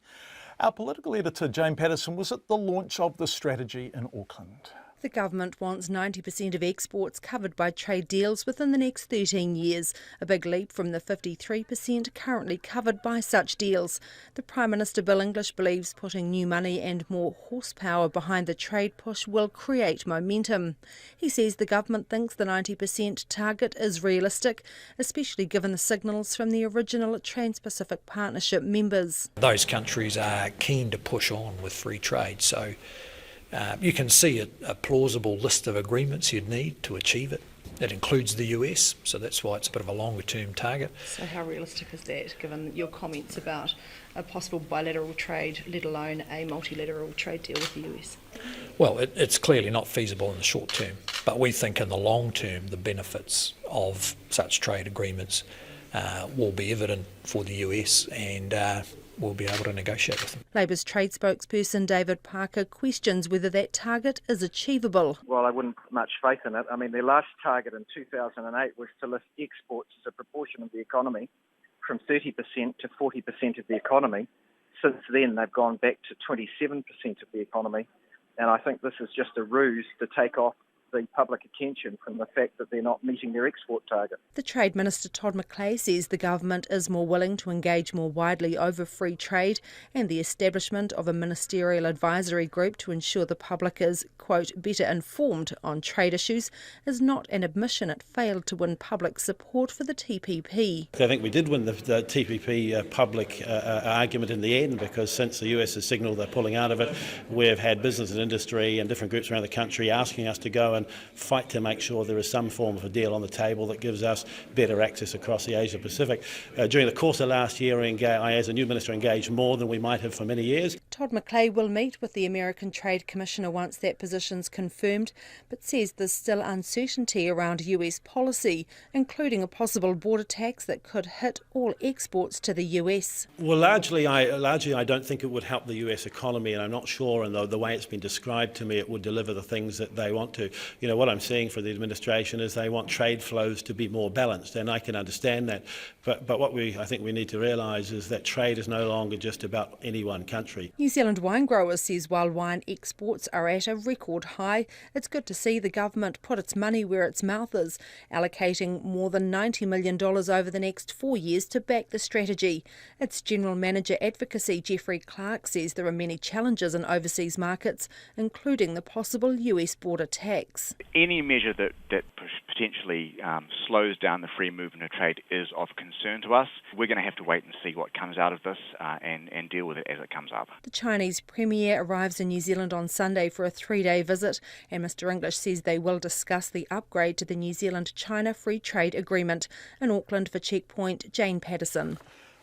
S5: Our political editor, Jane Patterson, was at the launch of the strategy in Auckland.
S12: The government wants 90% of exports covered by trade deals within the next 13 years, a big leap from the 53% currently covered by such deals. The Prime Minister Bill English believes putting new money and more horsepower behind the trade push will create momentum. He says the government thinks the 90% target is realistic, especially given the signals from the original Trans-Pacific Partnership members.
S13: Those countries are keen to push on with free trade, so you can see a plausible list of agreements you'd need to achieve it. It includes the US, so that's why it's a bit of a longer term target.
S14: So how realistic is that, given your comments about a possible bilateral trade, let alone a multilateral trade deal with the US?
S13: Well, it's clearly not feasible in the short term, but we think in the long term the benefits of such trade agreements will be evident for the US, and we'll be able to negotiate with them.
S12: Labour's trade spokesperson David Parker questions whether that target is achievable.
S3: Well, I wouldn't put much faith in it. I mean, their last target in 2008 was to lift exports as a proportion of the economy from 30% to 40% of the economy. Since then, they've gone back to 27% of the economy. And I think this is just a ruse to take off the public attention from the fact that they're not meeting their export target.
S12: The Trade Minister Todd McClay says the government is more willing to engage more widely over free trade, and the establishment of a ministerial advisory group to ensure the public is, quote, better informed on trade issues is not an admission it failed to win public support for the TPP.
S15: I think we did win the TPP public argument in the end, because since the US has signalled they're pulling out of it, we've had business and industry and different groups around the country asking us to go and fight to make sure there is some form of a deal on the table that gives us better access across the Asia Pacific. During the course of last year, I, as a new minister, engaged more than we might have for many years.
S12: Todd McClay will meet with the American Trade Commissioner once that position's confirmed, but says there's still uncertainty around US policy, including a possible border tax that could hit all exports to the US.
S15: Well, largely I don't think it would help the US economy, and I'm not sure, and the way it's been described to me, it would deliver the things that they want to. You know, what I'm seeing for the administration is they want trade flows to be more balanced, and I can understand that. But what I think we need to realise is that trade is no longer just about any one country.
S12: New Zealand wine growers says while wine exports are at a record high, it's good to see the government put its money where its mouth is, allocating more than $90 million over the next 4 years to back the strategy. Its General Manager Advocacy, Geoffrey Clark, says there are many challenges in overseas markets, including the possible US border tax.
S9: Any measure that potentially slows down the free movement of trade is of concern to us. We're going to have to wait and see what comes out of this and deal with it as it comes up.
S12: The Chinese Premier arrives in New Zealand on Sunday for a 3-day visit, and Mr English says they will discuss the upgrade to the New Zealand-China Free Trade Agreement. In Auckland for Checkpoint, Jane Patterson.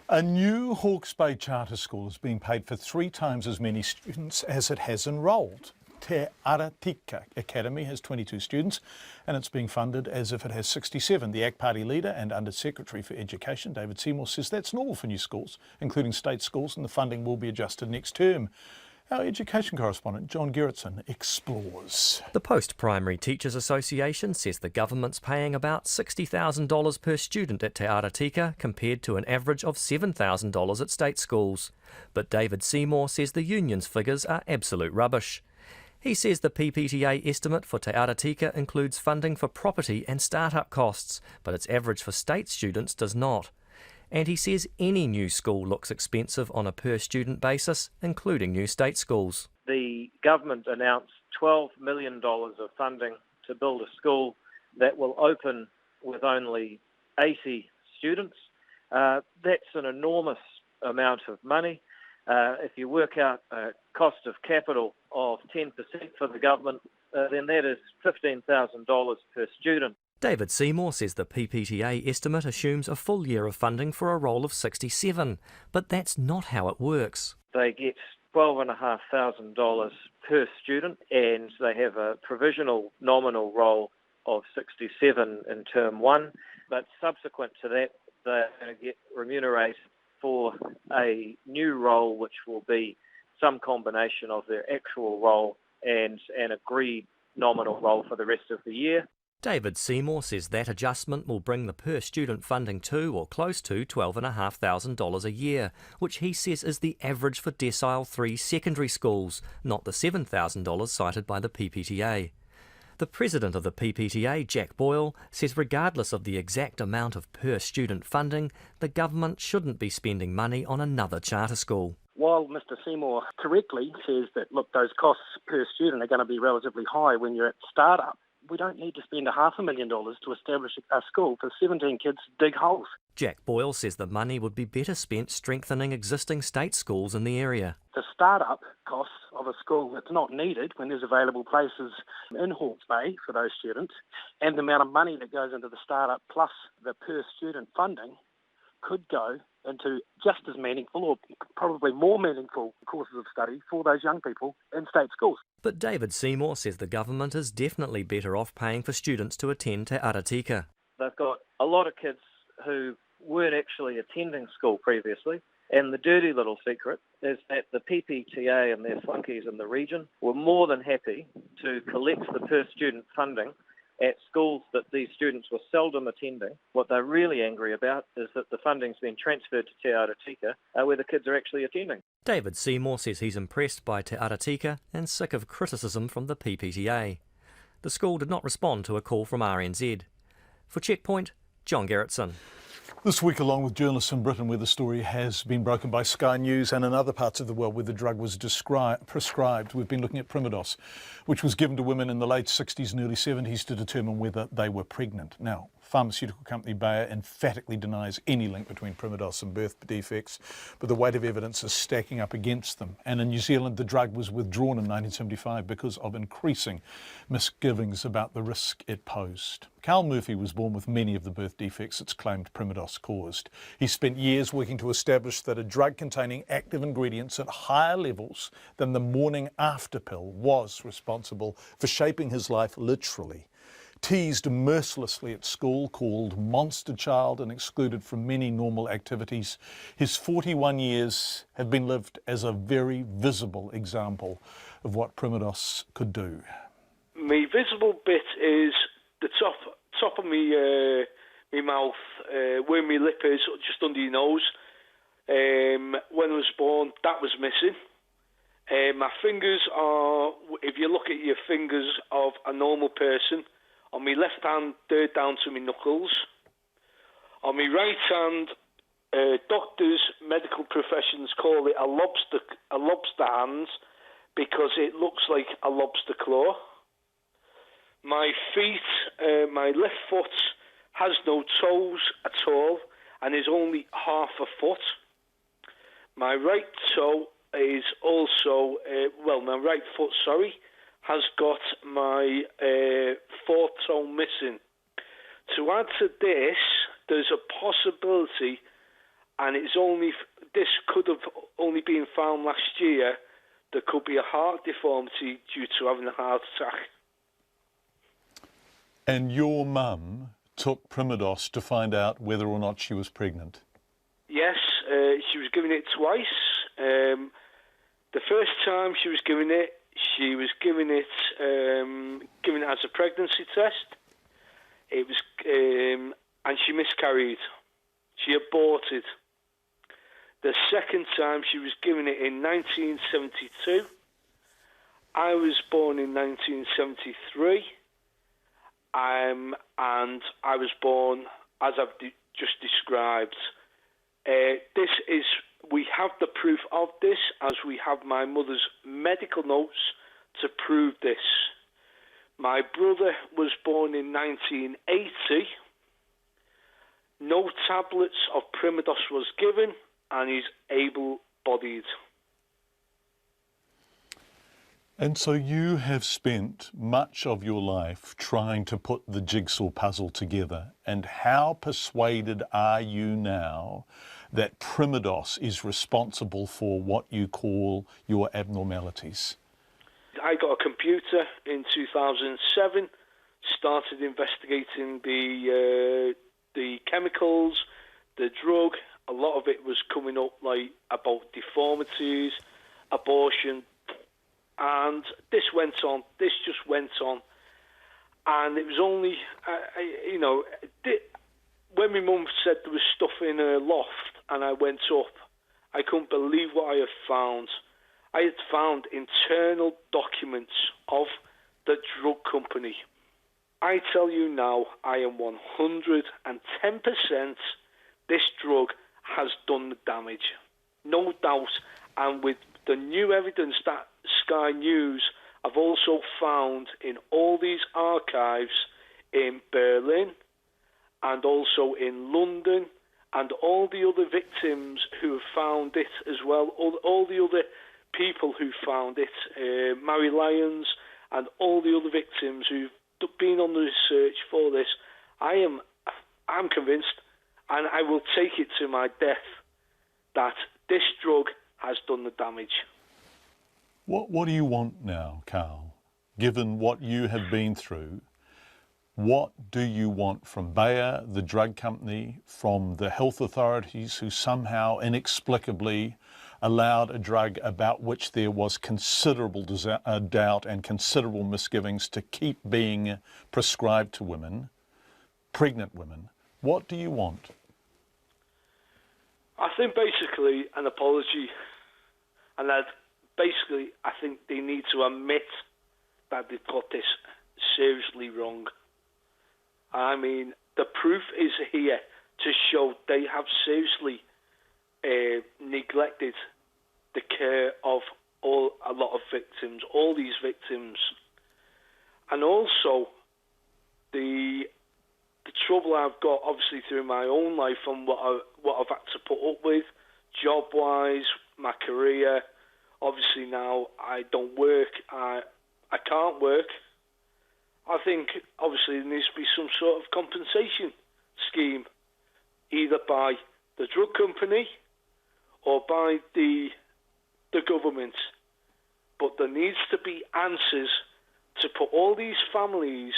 S5: A new Hawke's Bay charter school is being paid for 3 times as many students as it has enrolled. Te Aratika Academy has 22 students and it's being funded as if it has 67. The ACT Party leader and Under Secretary for Education, David Seymour, says that's normal for new schools, including state schools, and the funding will be adjusted next term. Our education correspondent, John Gerritsen, explores.
S16: The Post-Primary Teachers Association says the government's paying about $60,000 per student at Te Aratika compared to an average of $7,000 at state schools. But David Seymour says the union's figures are absolute rubbish. He says the PPTA estimate for Te Aratika includes funding for property and start-up costs, but its average for state students does not. And he says any new school looks expensive on a per-student basis, including new state schools.
S3: The government announced $12 million of funding to build a school that will open with only 80 students. That's an enormous amount of money. If you work out a cost of capital of 10% for the government, then that is $15,000 per student.
S16: David Seymour says the PPTA estimate assumes a full year of funding for a roll of 67, but that's not how it works.
S3: They get $12,500 per student, and they have a provisional nominal roll of 67 in term 1, but subsequent to that, they're going to get remunerated for a new role, which will be some combination of their actual role and an agreed nominal role for the rest of the year.
S16: David Seymour says that adjustment will bring the per-student funding to or close to $12,500 a year, which he says is the average for Decile 3 secondary schools, not the $7,000 cited by the PPTA. The president of the PPTA, Jack Boyle, says regardless of the exact amount of per-student funding, the government shouldn't be spending money on another charter school.
S17: While Mr Seymour correctly says that, look, those costs per student are going to be relatively high when you're at start-up, we don't need to spend $500,000 to establish a school for 17 kids to dig holes.
S16: Jack Boyle says the money would be better spent strengthening existing state schools in the area.
S17: The start-up costs of a school that's not needed when there's available places in Hawke's Bay for those students, and the amount of money that goes into the start-up plus the per-student funding could go into just as meaningful or probably more meaningful courses of study for those young people in state schools.
S16: But David Seymour says the government is definitely better off paying for students to attend Te Aratika.
S3: They've got a lot of kids who weren't actually attending school previously, and the dirty little secret is that the PPTA and their flunkies in the region were more than happy to collect the per-student funding at schools that these students were seldom attending. What they're really angry about is that the funding's been transferred to Te Aratika, where the kids are actually attending.
S16: David Seymour says he's impressed by Te Aratika and sick of criticism from the PPTA. The school did not respond to a call from RNZ. For Checkpoint, John Gerritsen.
S5: This week, along with journalists in Britain, where the story has been broken by Sky News, and in other parts of the world where the drug was prescribed, we've been looking at Primodos, which was given to women in the late 60s and early 70s to determine whether they were pregnant. Now, pharmaceutical company Bayer emphatically denies any link between Primodos and birth defects, but the weight of evidence is stacking up against them. And in New Zealand, the drug was withdrawn in 1975 because of increasing misgivings about the risk it posed. Carl Murphy was born with many of the birth defects it's claimed Primodos caused. He spent years working to establish that a drug containing active ingredients at higher levels than the morning after pill was responsible for shaping his life literally. Teased mercilessly at school, called monster child and excluded from many normal activities, his 41 years have been lived as a very visible example of what Primodos could do.
S4: My visible bit is the top of my mouth, where my lip is, just under your nose. When I was born, that was missing. My fingers are, if you look at your fingers of a normal person, on my left hand, they're down to my knuckles. On my right hand, doctors, medical professions call it a lobster hand because it looks like a lobster claw. My feet, my left foot has no toes at all and is only half a foot. My right toe is also, my right foot, has got my fourth toe missing. To add to this, there's a possibility, and this could have only been found last year, there could be a heart deformity due to having a heart attack.
S5: And your mum took Primodos to find out whether or not she was pregnant?
S4: Yes, she was given it twice. The first time she was given it as a pregnancy test. It was, and she miscarried. She aborted. The second time she was given it in 1972. I was born in 1973. And I was born as I've just described. We have the proof of this, as we have my mother's medical notes to prove this. My brother was born in 1980. No tablets of Primodos was given, and he's able-bodied.
S5: And so you have spent much of your life trying to put the jigsaw puzzle together. And how persuaded are you now that Primodos is responsible for what you call your abnormalities?
S4: I got a computer in 2007, started investigating the chemicals, the drug. A lot of it was coming up like about deformities, abortion, and this just went on. And it was only, when my mum said there was stuff in her loft and I went up, I couldn't believe what I had found. I had found internal documents of the drug company. I tell you now, I am 110% this drug has done the damage. No doubt. And with the new evidence that Sky News have also found in all these archives in Berlin and also in London, and all the other victims who have found it as well, all the other people who found it, Mary Lyons and all the other victims who've been on the research for this, I'm convinced, and I will take it to my death, that this drug has done the damage.
S5: What do you want now, Carl? Given what you have been through, what do you want from Bayer, the drug company, from the health authorities who somehow inexplicably allowed a drug about which there was considerable doubt and considerable misgivings to keep being prescribed to women, pregnant women? What do you want?
S4: I think basically an apology, and that basically I think they need to admit that they've got this seriously wrong. I mean, the proof is here to show they have seriously neglected the care of a lot of victims, all these victims. And also, the the trouble I've got, obviously, through my own life and what I've had to put up with, job-wise, my career. Obviously now I don't work, I can't work. I think, obviously, there needs to be some sort of compensation scheme, either by the drug company or by the government. But there needs to be answers to put all these families,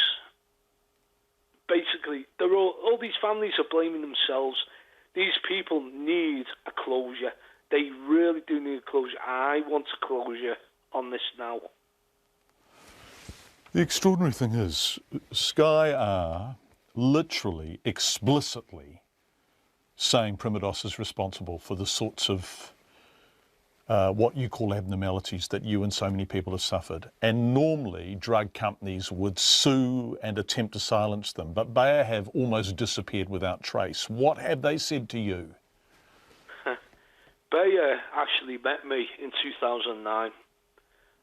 S4: basically, all these families are blaming themselves. These people need a closure. They really do need a closure. I want a closure on this now.
S5: The extraordinary thing is, Sky are literally, explicitly saying Primodos is responsible for the sorts of what you call abnormalities that you and so many people have suffered. And normally drug companies would sue and attempt to silence them, but Bayer have almost disappeared without trace. What have they said to you?
S4: Bayer actually met me in 2009.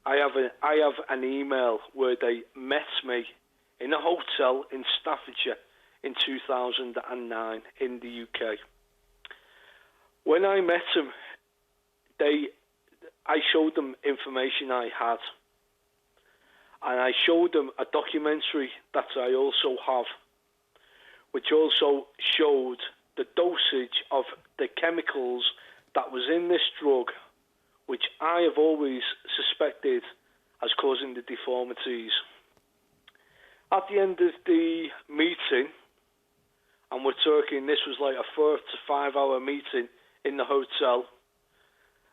S4: I have an email where they met me in a hotel in Staffordshire in 2009 in the UK. When I met them, I showed them information I had, and I showed them a documentary that I also have, which also showed the dosage of the chemicals that was in this drug, which I have always suspected as causing the deformities. At the end of the meeting, and we're talking, this was like a 4 to 5 hour meeting in the hotel,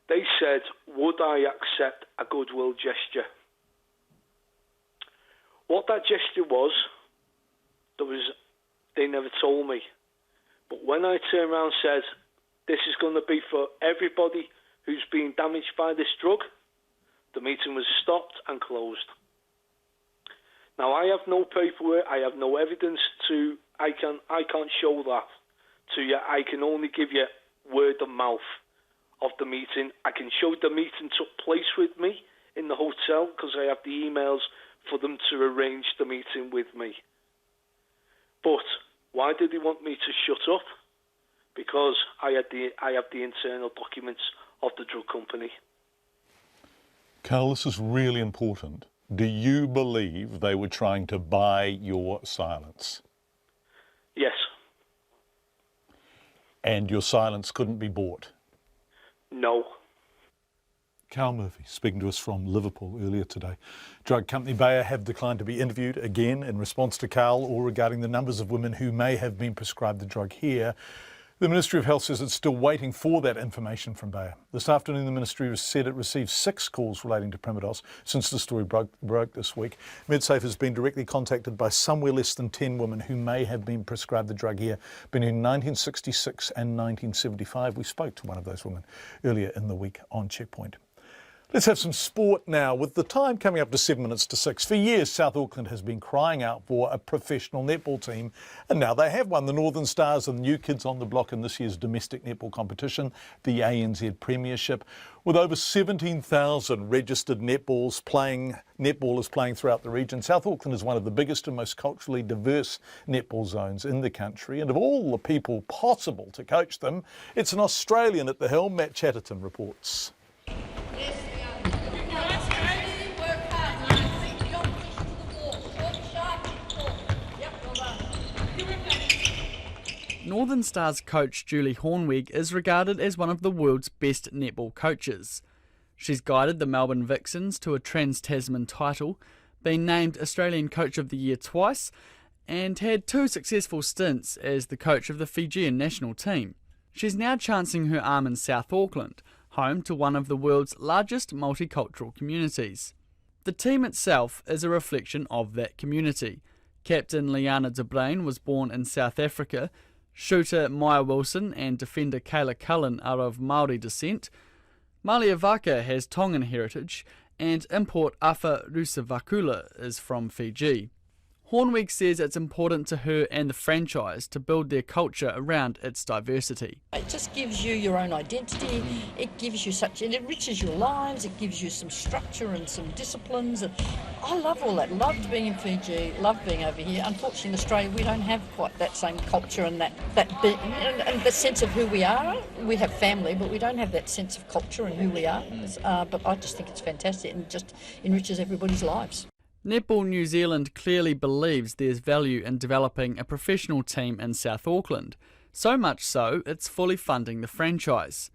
S4: they said, would I accept a goodwill gesture? What that gesture was, they never told me. But when I turned around and said, this is going to be for everybody who's been damaged by this drug, the meeting was stopped and closed. Now, I have no paperwork, I have no evidence I can't show that to you. I can only give you word of mouth of the meeting. I can show the meeting took place with me in the hotel because I have the emails for them to arrange the meeting with me. But why did they want me to shut up? Because I have the internal documents of the drug company.
S5: Carl, this is really important. Do you believe they were trying to buy your silence?
S4: Yes.
S5: And your silence couldn't be bought?
S4: No.
S5: Carl Murphy speaking to us from Liverpool earlier today. Drug company Bayer have declined to be interviewed again in response to Carl or regarding the numbers of women who may have been prescribed the drug here. The Ministry of Health says it's still waiting for that information from Bayer. This afternoon, the Ministry said it received 6 calls relating to Primodos since the story broke this week. MedSafe has been directly contacted by somewhere less than 10 women who may have been prescribed the drug here between 1966 and 1975. We spoke to one of those women earlier in the week on Checkpoint. Let's have some sport now. With the time coming up to 7 minutes to 6. For years, South Auckland has been crying out for a professional netball team, and now they have one. The Northern Stars are the new kids on the block in this year's domestic netball competition, the ANZ Premiership. With over 17,000 registered netballers playing throughout the region, South Auckland is one of the biggest and most culturally diverse netball zones in the country. And of all the people possible to coach them, it's an Australian at the helm. Matt Chatterton reports.
S7: Northern Stars coach Julie Hornweg is regarded as one of the world's best netball coaches. She's guided the Melbourne Vixens to a Trans-Tasman title, been named Australian Coach of the Year twice, and had 2 successful stints as the coach of the Fijian national team. She's now chancing her arm in South Auckland, home to one of the world's largest multicultural communities. The team itself is a reflection of that community. Captain Liana de Bruin was born in South Africa. Shooter Maya Wilson and defender Kayla Cullen are of Māori descent. Malia Vaka has Tongan heritage, and import Afa Rusavakula is from Fiji. Hornweg says it's important to her and the franchise to build their culture around its diversity.
S18: It just gives you your own identity, it gives you it enriches your lives, it gives you some structure and some disciplines. And I love all that, loved being in Fiji, loved being over here. Unfortunately in Australia we don't have quite that same culture and and the sense of who we are. We have family, but we don't have that sense of culture and who we are. But I just think it's fantastic and just enriches everybody's lives.
S7: Netball New Zealand clearly believes there's value in developing a professional team in South Auckland, so much so it's fully funding the franchise.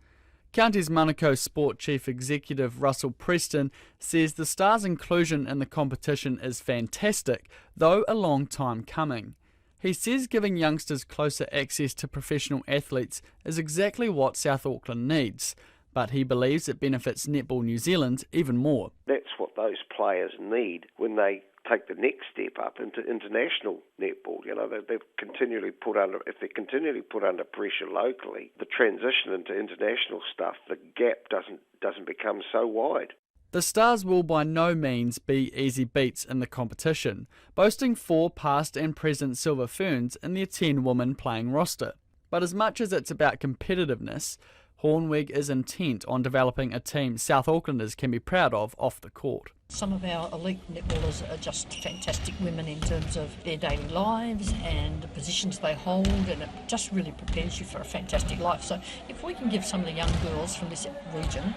S7: Counties Manukau Sport Chief Executive Russell Preston says the Stars' inclusion in the competition is fantastic, though a long time coming. He says giving youngsters closer access to professional athletes is exactly what South Auckland needs, but he believes it benefits Netball New Zealand even more.
S19: That's what those players need when they take the next step up into international netball. You know, if they're continually put under pressure locally, the transition into international stuff, the gap doesn't become so wide.
S7: The Stars will by no means be easy beats in the competition, boasting 4 past and present Silver Ferns in their 10-woman playing roster. But as much as it's about competitiveness, Hornweg is intent on developing a team South Aucklanders can be proud of off the court.
S18: Some of our elite netballers are just fantastic women in terms of their daily lives and the positions they hold, and it just really prepares you for a fantastic life. So if we can give some of the young girls from this region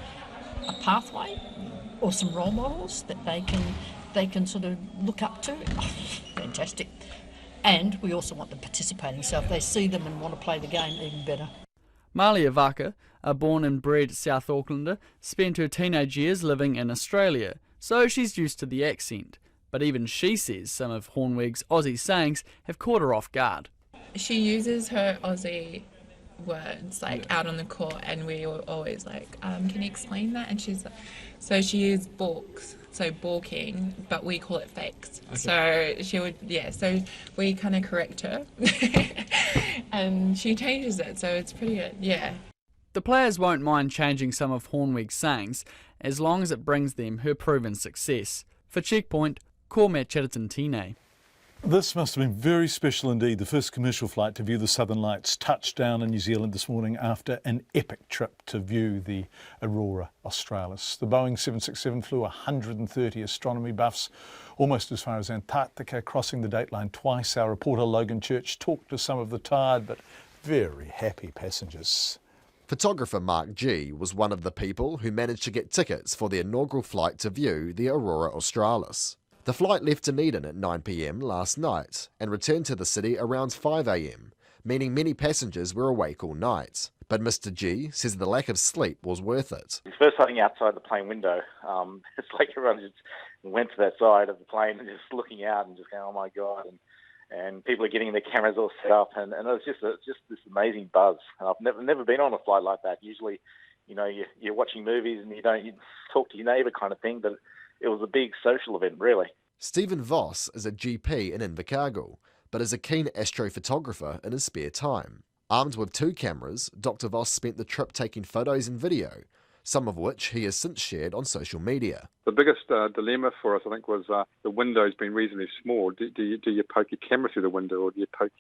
S18: a pathway or some role models that they can sort of look up to, fantastic. And we also want them participating, so if they see them and want to play the game, even better.
S7: Malia Vaka, a born and bred South Aucklander, spent her teenage years living in Australia, so she's used to the accent. But even she says some of Hornweg's Aussie sayings have caught her off guard.
S20: She uses her Aussie words out on the court, and we were always like, can you explain that? And she's like, so she used balks, so balking, but we call it fakes. Okay. So she would, so we kind of correct her and she changes it, so it's pretty good,
S7: The players won't mind changing some of Hornweg's sayings as long as it brings them her proven success. For Checkpoint, Cormac Chatterton-Tine.
S5: This must have been very special indeed. The first commercial flight to view the Southern Lights touched down in New Zealand this morning after an epic trip to view the Aurora Australis. The Boeing 767 flew 130 astronomy buffs almost as far as Antarctica, crossing the dateline twice. Our reporter Logan Church talked to some of the tired but very happy passengers.
S22: Photographer Mark G was one of the people who managed to get tickets for the inaugural flight to view the Aurora Australis. The flight left Dunedin at 9 p.m. last night and returned to the city around 5 a.m, meaning many passengers were awake all night. But Mr. G says the lack of sleep was worth it.
S23: First sitting outside the plane window, it's like everyone just went to that side of the plane and just looking out and just going, oh my God. And people are getting their cameras all set up, and it was just this amazing buzz. And I've never been on a flight like that. Usually, you're watching movies and you talk to your neighbour kind of thing, but it was a big social event, really.
S22: Stephen Voss is a GP in Invercargill, but is a keen astrophotographer in his spare time. Armed with 2 cameras, Dr. Voss spent the trip taking photos and video, some of which he has since shared on social media.
S26: The biggest dilemma for us, I think, was the window's been reasonably small. Do you poke your camera through the window, or do you poke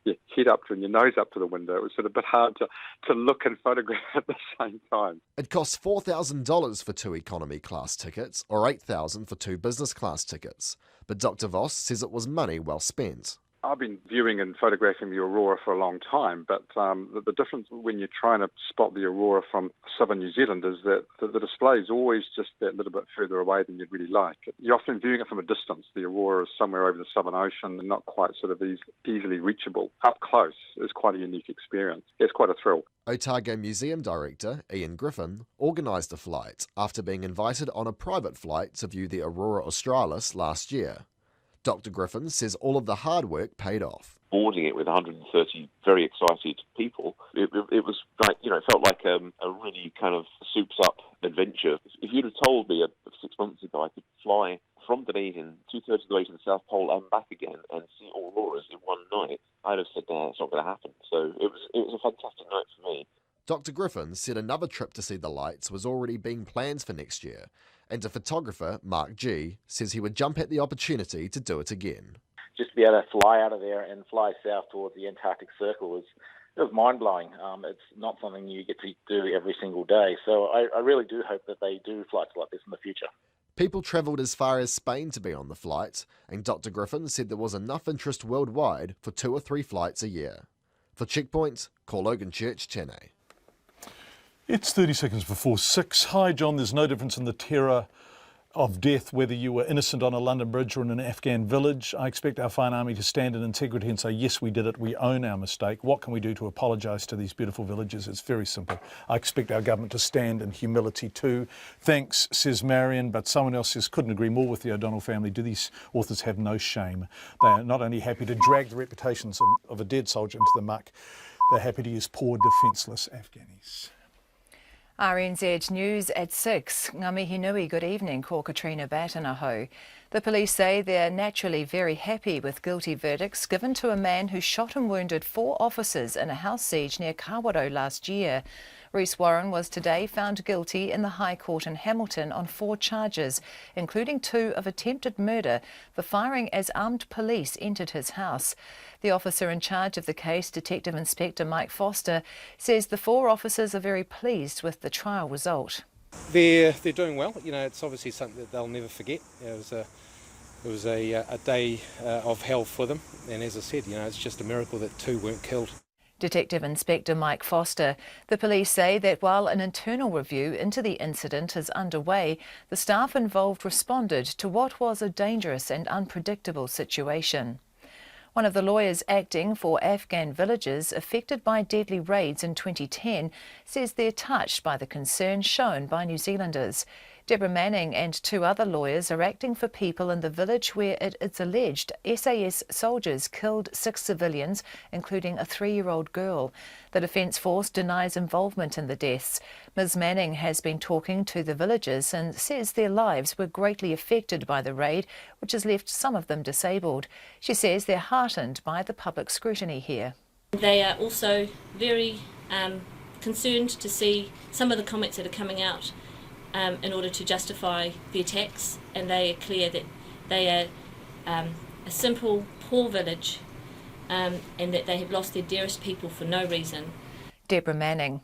S26: your head up to and your nose up to the window? It was sort of a bit hard to look and photograph at the same time.
S22: It costs $4,000 for 2 economy class tickets, or $8,000 for 2 business class tickets. But Dr. Voss says it was money well spent.
S26: I've been viewing and photographing the Aurora for a long time, but the difference when you're trying to spot the Aurora from southern New Zealand is that the display is always just that little bit further away than you'd really like. You're often viewing it from a distance. The Aurora is somewhere over the Southern Ocean and not quite sort of easily reachable. Up close is quite a unique experience. It's quite a thrill.
S22: Otago Museum Director Ian Griffin organised the flight after being invited on a private flight to view the Aurora Australis last year. Dr. Griffin says all of the hard work paid off.
S27: Boarding it with 130 very excited people, it was like, it felt like a really kind of souped-up adventure. If you'd have told me 6 months ago I could fly from Dunedin 2/3 of the way to the South Pole and back again and see auroras in one night, I'd have said, no, it's not going to happen. So it was a fantastic night for me.
S22: Dr. Griffin said another trip to see the lights was already being planned for next year, and a photographer, Mark G, says he would jump at the opportunity to do it again.
S23: just to be able to fly out of there and fly south towards the Antarctic Circle was mind-blowing. It's not something you get to do every single day. So I really do hope that they do flights like this in the future.
S22: People travelled as far as Spain to be on the flight, and Dr. Griffin said there was enough interest worldwide for 2 or 3 flights a year. For Checkpoint, call Logan Church, Chennai.
S5: It's 30 seconds before 6. Hi, John. There's no difference in the terror of death whether you were innocent on a London bridge or in an Afghan village. I expect our fine army to stand in integrity and say, yes, we did it, we own our mistake. What can we do to apologise to these beautiful villages? It's very simple. I expect our government to stand in humility too. Thanks, says Marion, but someone else says, couldn't agree more with the O'Donnell family. Do these authors have no shame? They are not only happy to drag the reputations of a dead soldier into the muck, they're happy to use poor defenceless Afghanis.
S6: RNZ News at 6. Ngā mihi nui, good evening, ko Katrina Batanaho. The police say they're naturally very happy with guilty verdicts given to a man who shot and wounded 4 officers in a house siege near Kawerau last year. Rhys Warren was today found guilty in the High Court in Hamilton on 4 charges, including 2 of attempted murder for firing as armed police entered his house. The officer in charge of the case, Detective Inspector Mike Foster, says the 4 officers are very pleased with the trial result.
S1: They're doing well. You know, it's obviously something that they'll never forget. It was a day of hell for them, and as I said, you know, it's just a miracle that 2 weren't killed.
S6: Detective Inspector Mike Foster. The police say that while an internal review into the incident is underway, the staff involved responded to what was a dangerous and unpredictable situation. One of the lawyers acting for Afghan villages affected by deadly raids in 2010 says they're touched by the concern shown by New Zealanders. Deborah Manning and 2 other lawyers are acting for people in the village where it's alleged SAS soldiers killed 6 civilians, including a 3-year-old girl. The Defence Force denies involvement in the deaths. Ms Manning has been talking to the villagers and says their lives were greatly affected by the raid, which has left some of them disabled. She says they're heartened by the public scrutiny here.
S2: They are also very concerned to see some of the comments that are coming out in order to justify the attacks, and they are clear that they are a simple, poor village and that they have lost their dearest people for no reason.
S6: Deborah Manning.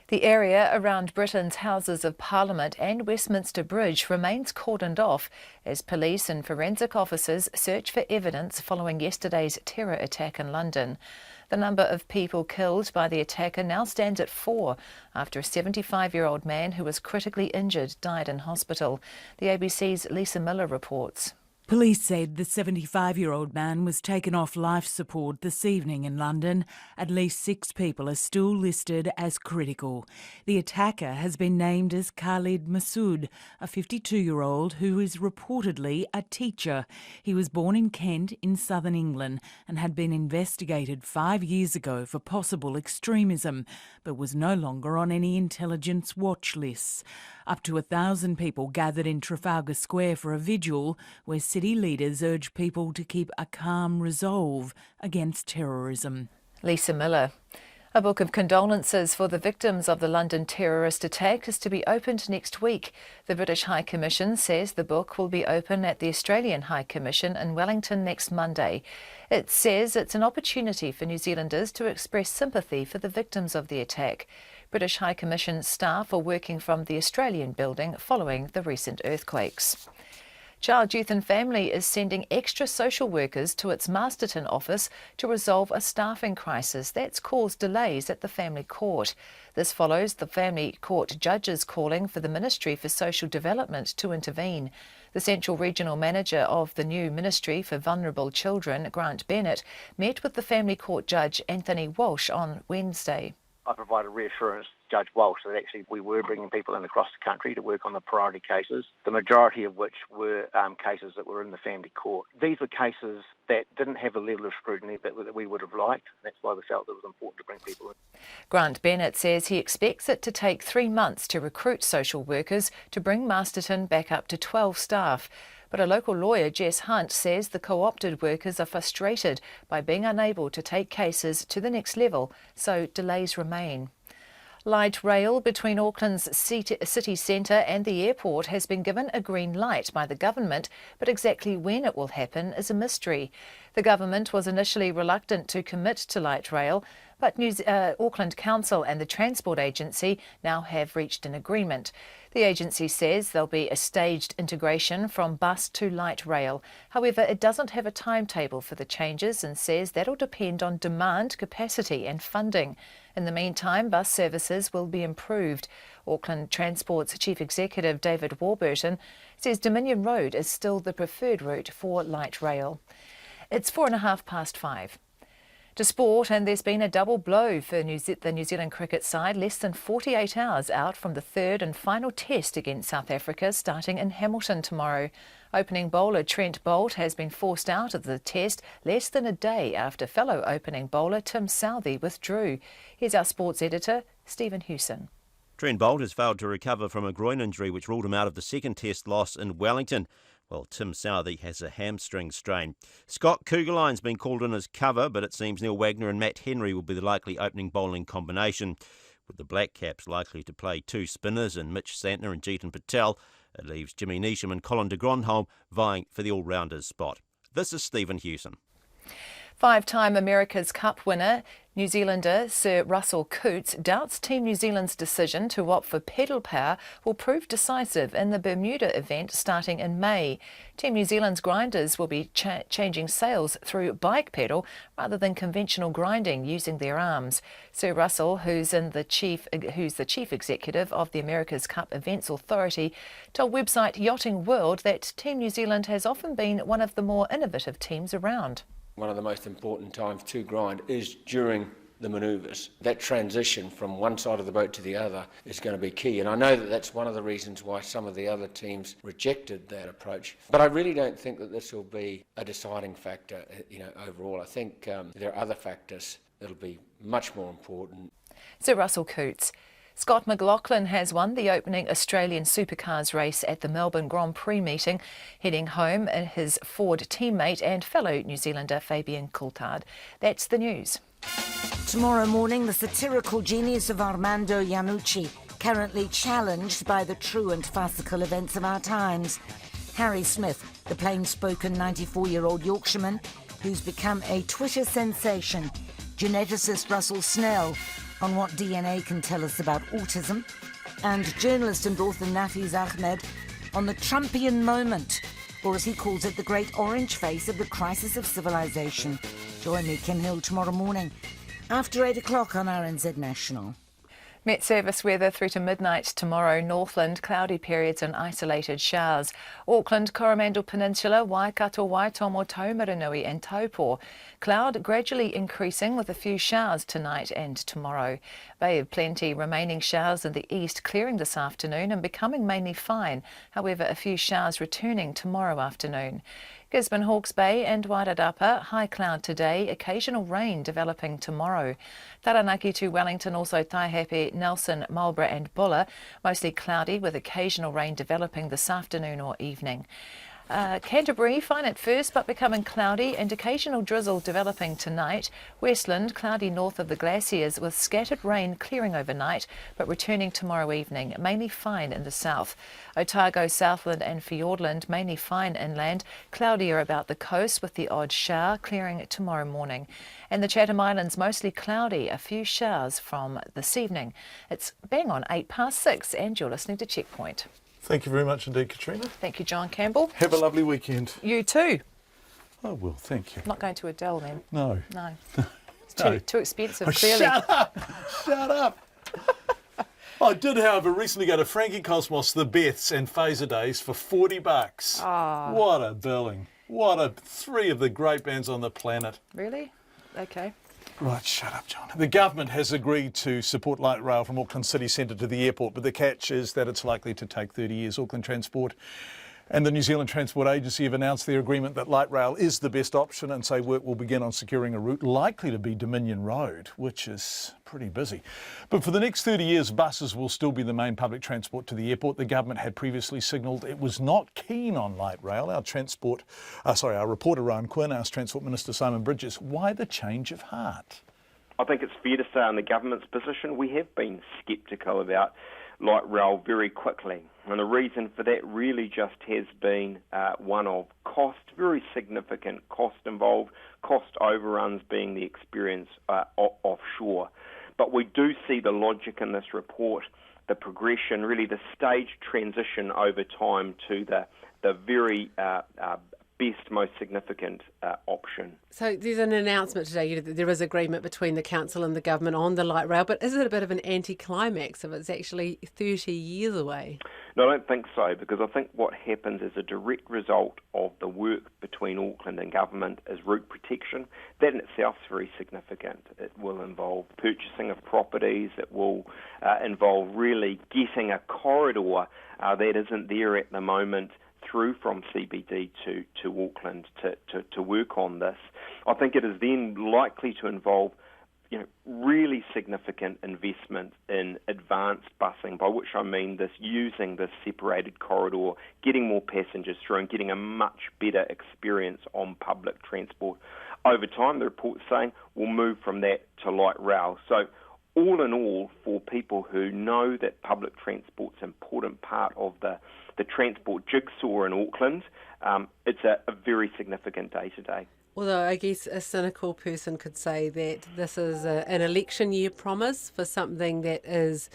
S6: The area around Britain's Houses of Parliament and Westminster Bridge remains cordoned off as police and forensic officers search for evidence following yesterday's terror attack in London. The number of people killed by the attacker now stands at 4 after a 75-year-old man who was critically injured died in hospital. The ABC's Lisa Miller reports.
S8: Police said the 75-year-old man was taken off life support this evening in London. At least 6 people are still listed as critical. The attacker has been named as Khalid Masood, a 52-year-old who is reportedly a teacher. He was born in Kent in southern England and had been investigated 5 years ago for possible extremism, but was no longer on any intelligence watch lists. Up to 1,000 people gathered in Trafalgar Square for a vigil where city leaders urge people to keep a calm resolve against terrorism.
S6: Lisa Miller. A book of condolences for the victims of the London terrorist attack is to be opened next week. The British High Commission says the book will be open at the Australian High Commission in Wellington next Monday. It says it's an opportunity for New Zealanders to express sympathy for the victims of the attack. British High Commission staff are working from the Australian building following the recent earthquakes. Child, Youth and Family is sending extra social workers to its Masterton office to resolve a staffing crisis that's caused delays at the Family Court. This follows the Family Court judges calling for the Ministry for Social Development to intervene. The Central Regional Manager of the new Ministry for Vulnerable Children, Grant Bennett, met with the Family Court Judge Anthony Walsh on Wednesday.
S10: I provided reassurance to Judge Walsh that actually we were bringing people in across the country to work on the priority cases, the majority of which were cases that were in the family court. These were cases that didn't have a level of scrutiny that we would have liked. That's why we felt it was important to bring people in.
S6: Grant Bennett says he expects it to take 3 months to recruit social workers to bring Masterton back up to 12 staff. But a local lawyer, Jess Hunt, says the co-opted workers are frustrated by being unable to take cases to the next level, so delays remain. Light rail between Auckland's city centre and the airport has been given a green light by the government, but exactly when it will happen is a mystery. The government was initially reluctant to commit to light rail, but Auckland Council and the Transport Agency now have reached an agreement. The agency says there'll be a staged integration from bus to light rail. However, it doesn't have a timetable for the changes and says that'll depend on demand, capacity and funding. In the meantime, bus services will be improved. Auckland Transport's Chief Executive David Warburton says Dominion Road is still the preferred route for light rail. It's 5:04. To sport, and there's been a double blow for the New Zealand cricket side less than 48 hours out from the third and final test against South Africa starting in Hamilton tomorrow. Opening bowler Trent Boult has been forced out of the test less than a day after fellow opening bowler Tim Southee withdrew. Here's our sports editor, Stephen Hewson.
S11: Trent Boult has failed to recover from a groin injury which ruled him out of the second test loss in Wellington, while Tim Southee has a hamstring strain. Scott Kugelein's been called in as cover, but it seems Neil Wagner and Matt Henry will be the likely opening bowling combination. With the Black Caps likely to play two spinners in Mitch Santner and Jeetan Patel, it leaves Jimmy Neesham and Colin de Grandhomme vying for the all-rounders spot. This is Stephen Hewson.
S6: Five-time America's Cup winner, New Zealander Sir Russell Coutts doubts Team New Zealand's decision to opt for pedal power will prove decisive in the Bermuda event starting in May. Team New Zealand's grinders will be changing sails through bike pedal rather than conventional grinding using their arms. Sir Russell, who's the chief executive of the America's Cup Events Authority, told website Yachting World that Team New Zealand has often been one of the more innovative teams around.
S13: One of the most important times to grind is during the manoeuvres. That transition from one side of the boat to the other is going to be key, and I know that that's one of the reasons why some of the other teams rejected that approach. But I really don't think that this will be a deciding factor, overall. I think there are other factors that'll be much more important.
S6: Sir Russell Coutts. Scott McLaughlin has won the opening Australian supercars race at the Melbourne Grand Prix meeting, heading home his Ford teammate and fellow New Zealander Fabian Coulthard. That's the news.
S14: Tomorrow morning, the satirical genius of Armando Iannucci, currently challenged by the truant farcical events of our times. Harry Smith, the plain-spoken 94-year-old Yorkshireman, who's become a Twitter sensation. Geneticist Russell Snell, on what DNA can tell us about autism, and journalist and author Nafiz Ahmed on the Trumpian moment, or as he calls it, the great orange face of the crisis of civilization. Join me, Kim Hill, tomorrow morning after 8 o'clock on RNZ National.
S6: Met Service weather through to midnight tomorrow. Northland, cloudy periods and isolated showers. Auckland, Coromandel Peninsula, Waikato, Waitomo, Taumarunui and Taupo. Cloud gradually increasing with a few showers tonight and tomorrow. Bay of Plenty, remaining showers in the east clearing this afternoon and becoming mainly fine. However, a few showers returning tomorrow afternoon. Gisborne, Hawke's Bay and Wairarapa, high cloud today, occasional rain developing tomorrow. Taranaki to Wellington, also Taihape, Nelson, Marlborough and Buller, mostly cloudy with occasional rain developing this afternoon or evening. Canterbury, fine at first but becoming cloudy and occasional drizzle developing tonight. Westland, cloudy north of the glaciers with scattered rain clearing overnight but returning tomorrow evening, mainly fine in the south. Otago, Southland and Fiordland, mainly fine inland, cloudier about the coast with the odd shower clearing tomorrow morning. And the Chatham Islands, mostly cloudy, a few showers from this evening. It's bang on 6:08 and you're listening to Checkpoint.
S5: Thank you very much indeed, Katrina.
S6: Thank you, John Campbell.
S5: Have a lovely weekend.
S6: You too.
S5: Oh, well, thank you.
S6: Not going to Adele then?
S5: No.
S6: No. It's too expensive, clearly.
S5: Shut up! Shut up! I did, however, recently go to Frankie Cosmos, The Beths and Phaser Days for $40.
S6: Oh.
S5: What a billing. Three of the great bands on the planet.
S6: Really? Okay.
S5: Right, shut up, John. The government has agreed to support light rail from Auckland City Centre to the airport, but the catch is that it's likely to take 30 years. Auckland Transport and the New Zealand Transport Agency have announced their agreement that light rail is the best option and say work will begin on securing a route likely to be Dominion Road, which is pretty busy. But for the next 30 years, buses will still be the main public transport to the airport. The government had previously signalled it was not keen on light rail. Our reporter Rowan Quinn asked Transport Minister Simon Bridges why the change of heart.
S9: I think it's fair to say on the government's position, we have been sceptical about light rail very quickly. And the reason for that really just has been one of cost, very significant cost involved, cost overruns being the experience offshore. But we do see the logic in this report, the progression, really the staged transition over time to the very best, most significant option.
S12: So there's an announcement today that there is agreement between the council and the government on the light rail, but is it a bit of an anticlimax if it's actually 30 years away?
S9: No, I don't think so, because I think what happens as a direct result of the work between Auckland and government is route protection. That in itself is very significant. It will involve purchasing of properties. It will involve really getting a corridor that isn't there at the moment through from CBD to Auckland to work on this. I think it is then likely to involve really significant investment in advanced busing, by which I mean using this separated corridor, getting more passengers through and getting a much better experience on public transport. Over time, the report's saying we'll move from that to light rail. So all in all, for people who know that public transport's an important part of the transport jigsaw in Auckland, it's a very significant day today.
S12: Although I guess a cynical person could say that this is an election year promise for something that is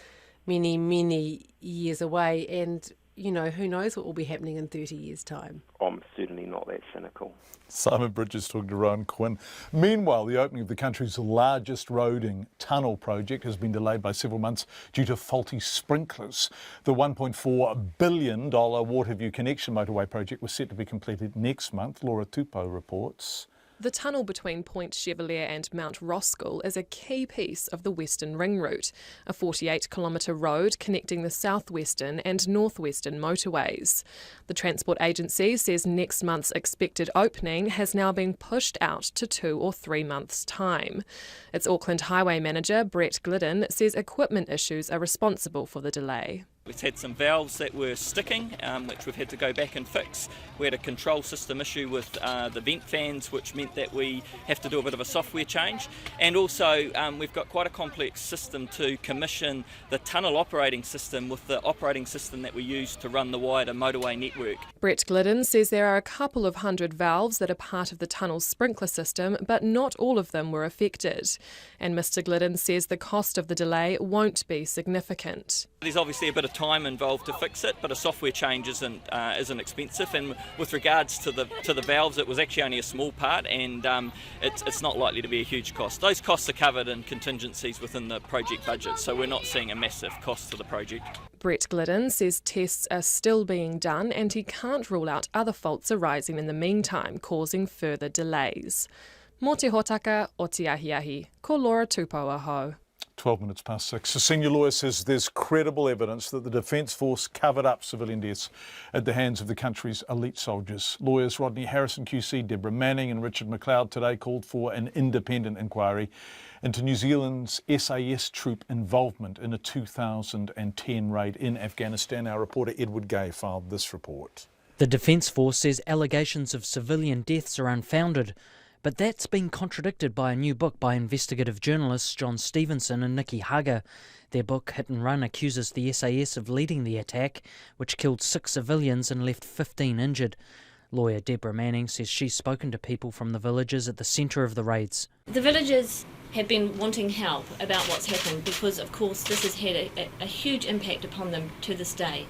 S12: many, many years away, and, who knows what will be happening in 30 years' time.
S9: I'm certainly not that cynical.
S5: Simon Bridges talking to Rowan Quinn. Meanwhile, the opening of the country's largest roading tunnel project has been delayed by several months due to faulty sprinklers. The $1.4 billion Waterview Connection motorway project was set to be completed next month. Laura Tupou reports.
S15: The tunnel between Point Chevalier and Mount Roskill is a key piece of the Western Ring Route, a 48-kilometre road connecting the southwestern and northwestern motorways. The Transport Agency says next month's expected opening has now been pushed out to 2 or 3 months' time. Its Auckland Highway Manager, Brett Glidden, says equipment issues are responsible for the delay.
S17: We've had some valves that were sticking, which we've had to go back and fix. We had a control system issue with the vent fans, which meant that we have to do a bit of a software change. And also we've got quite a complex system to commission the tunnel operating system with the operating system that we use to run the wider motorway network.
S15: Brett Glidden says there are a couple of hundred valves that are part of the tunnel's sprinkler system, but not all of them were affected. And Mr Glidden says the cost of the delay won't be significant.
S17: There's obviously a bit of time involved to fix it, but a software change isn't expensive. And with regards to the valves, it was actually only a small part, and it's not likely to be a huge cost. Those costs are covered in contingencies within the project budget, so we're not seeing a massive cost to the project.
S15: Brett Glidden says tests are still being done, and he can't rule out other faults arising in the meantime, causing further delays. Mō te hotaka o te ahiahi, ko Laura Tupou aho.
S5: 12 minutes past 6. A senior lawyer says there's credible evidence that the Defence Force covered up civilian deaths at the hands of the country's elite soldiers. Lawyers Rodney Harrison QC, Deborah Manning and Richard McLeod today called for an independent inquiry into New Zealand's SAS troop involvement in a 2010 raid in Afghanistan. Our reporter Edward Gay filed this report.
S21: The Defence Force says allegations of civilian deaths are unfounded, but that's been contradicted by a new book by investigative journalists John Stevenson and Nikki Hager. Their book, Hit and Run, accuses the SAS of leading the attack, which killed 6 civilians and left 15 injured. Lawyer Deborah Manning says she's spoken to people from the villages at the centre of the raids.
S2: The villagers have been wanting help about what's happened because, of course, this has had a huge impact upon them to this day.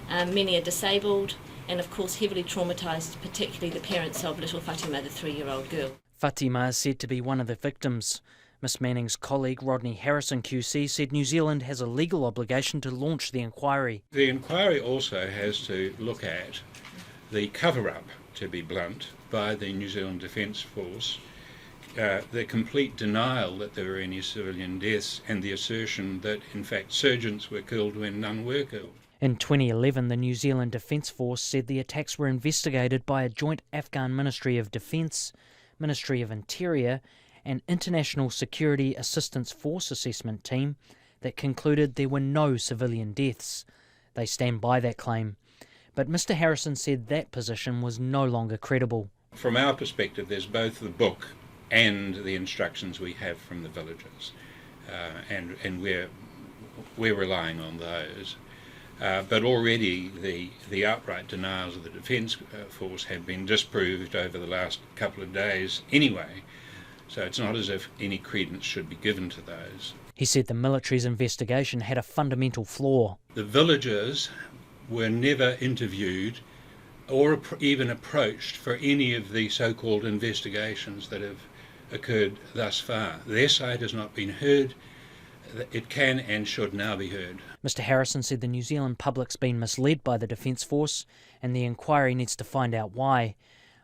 S2: Many are disabled and, of course, heavily traumatised, particularly the parents of little Fatima, the 3-year-old girl.
S21: Fatima is said to be one of the victims. Miss Manning's colleague Rodney Harrison QC said New Zealand has a legal obligation to launch the inquiry.
S24: The inquiry also has to look at the cover-up, to be blunt, by the New Zealand Defence Force, the complete denial that there were any civilian deaths, and the assertion that in fact surgeons were killed when none were killed.
S21: In 2011, the New Zealand Defence Force said the attacks were investigated by a joint Afghan Ministry of Defence, Ministry of Interior and International Security Assistance Force assessment team that concluded there were no civilian deaths. They stand by that claim. But Mr Harrison said that position was no longer credible.
S24: From our perspective, there's both the book and the instructions we have from the villagers, and we're relying on those. But already the outright denials of the Defence Force have been disproved over the last couple of days anyway, so it's not as if any credence should be given to those.
S21: He said the military's investigation had a fundamental flaw.
S24: The villagers were never interviewed or even approached for any of the so-called investigations that have occurred thus far. Their side has not been heard. It can and should now be heard.
S21: Mr Harrison said the New Zealand public's been misled by the Defence Force and the inquiry needs to find out why.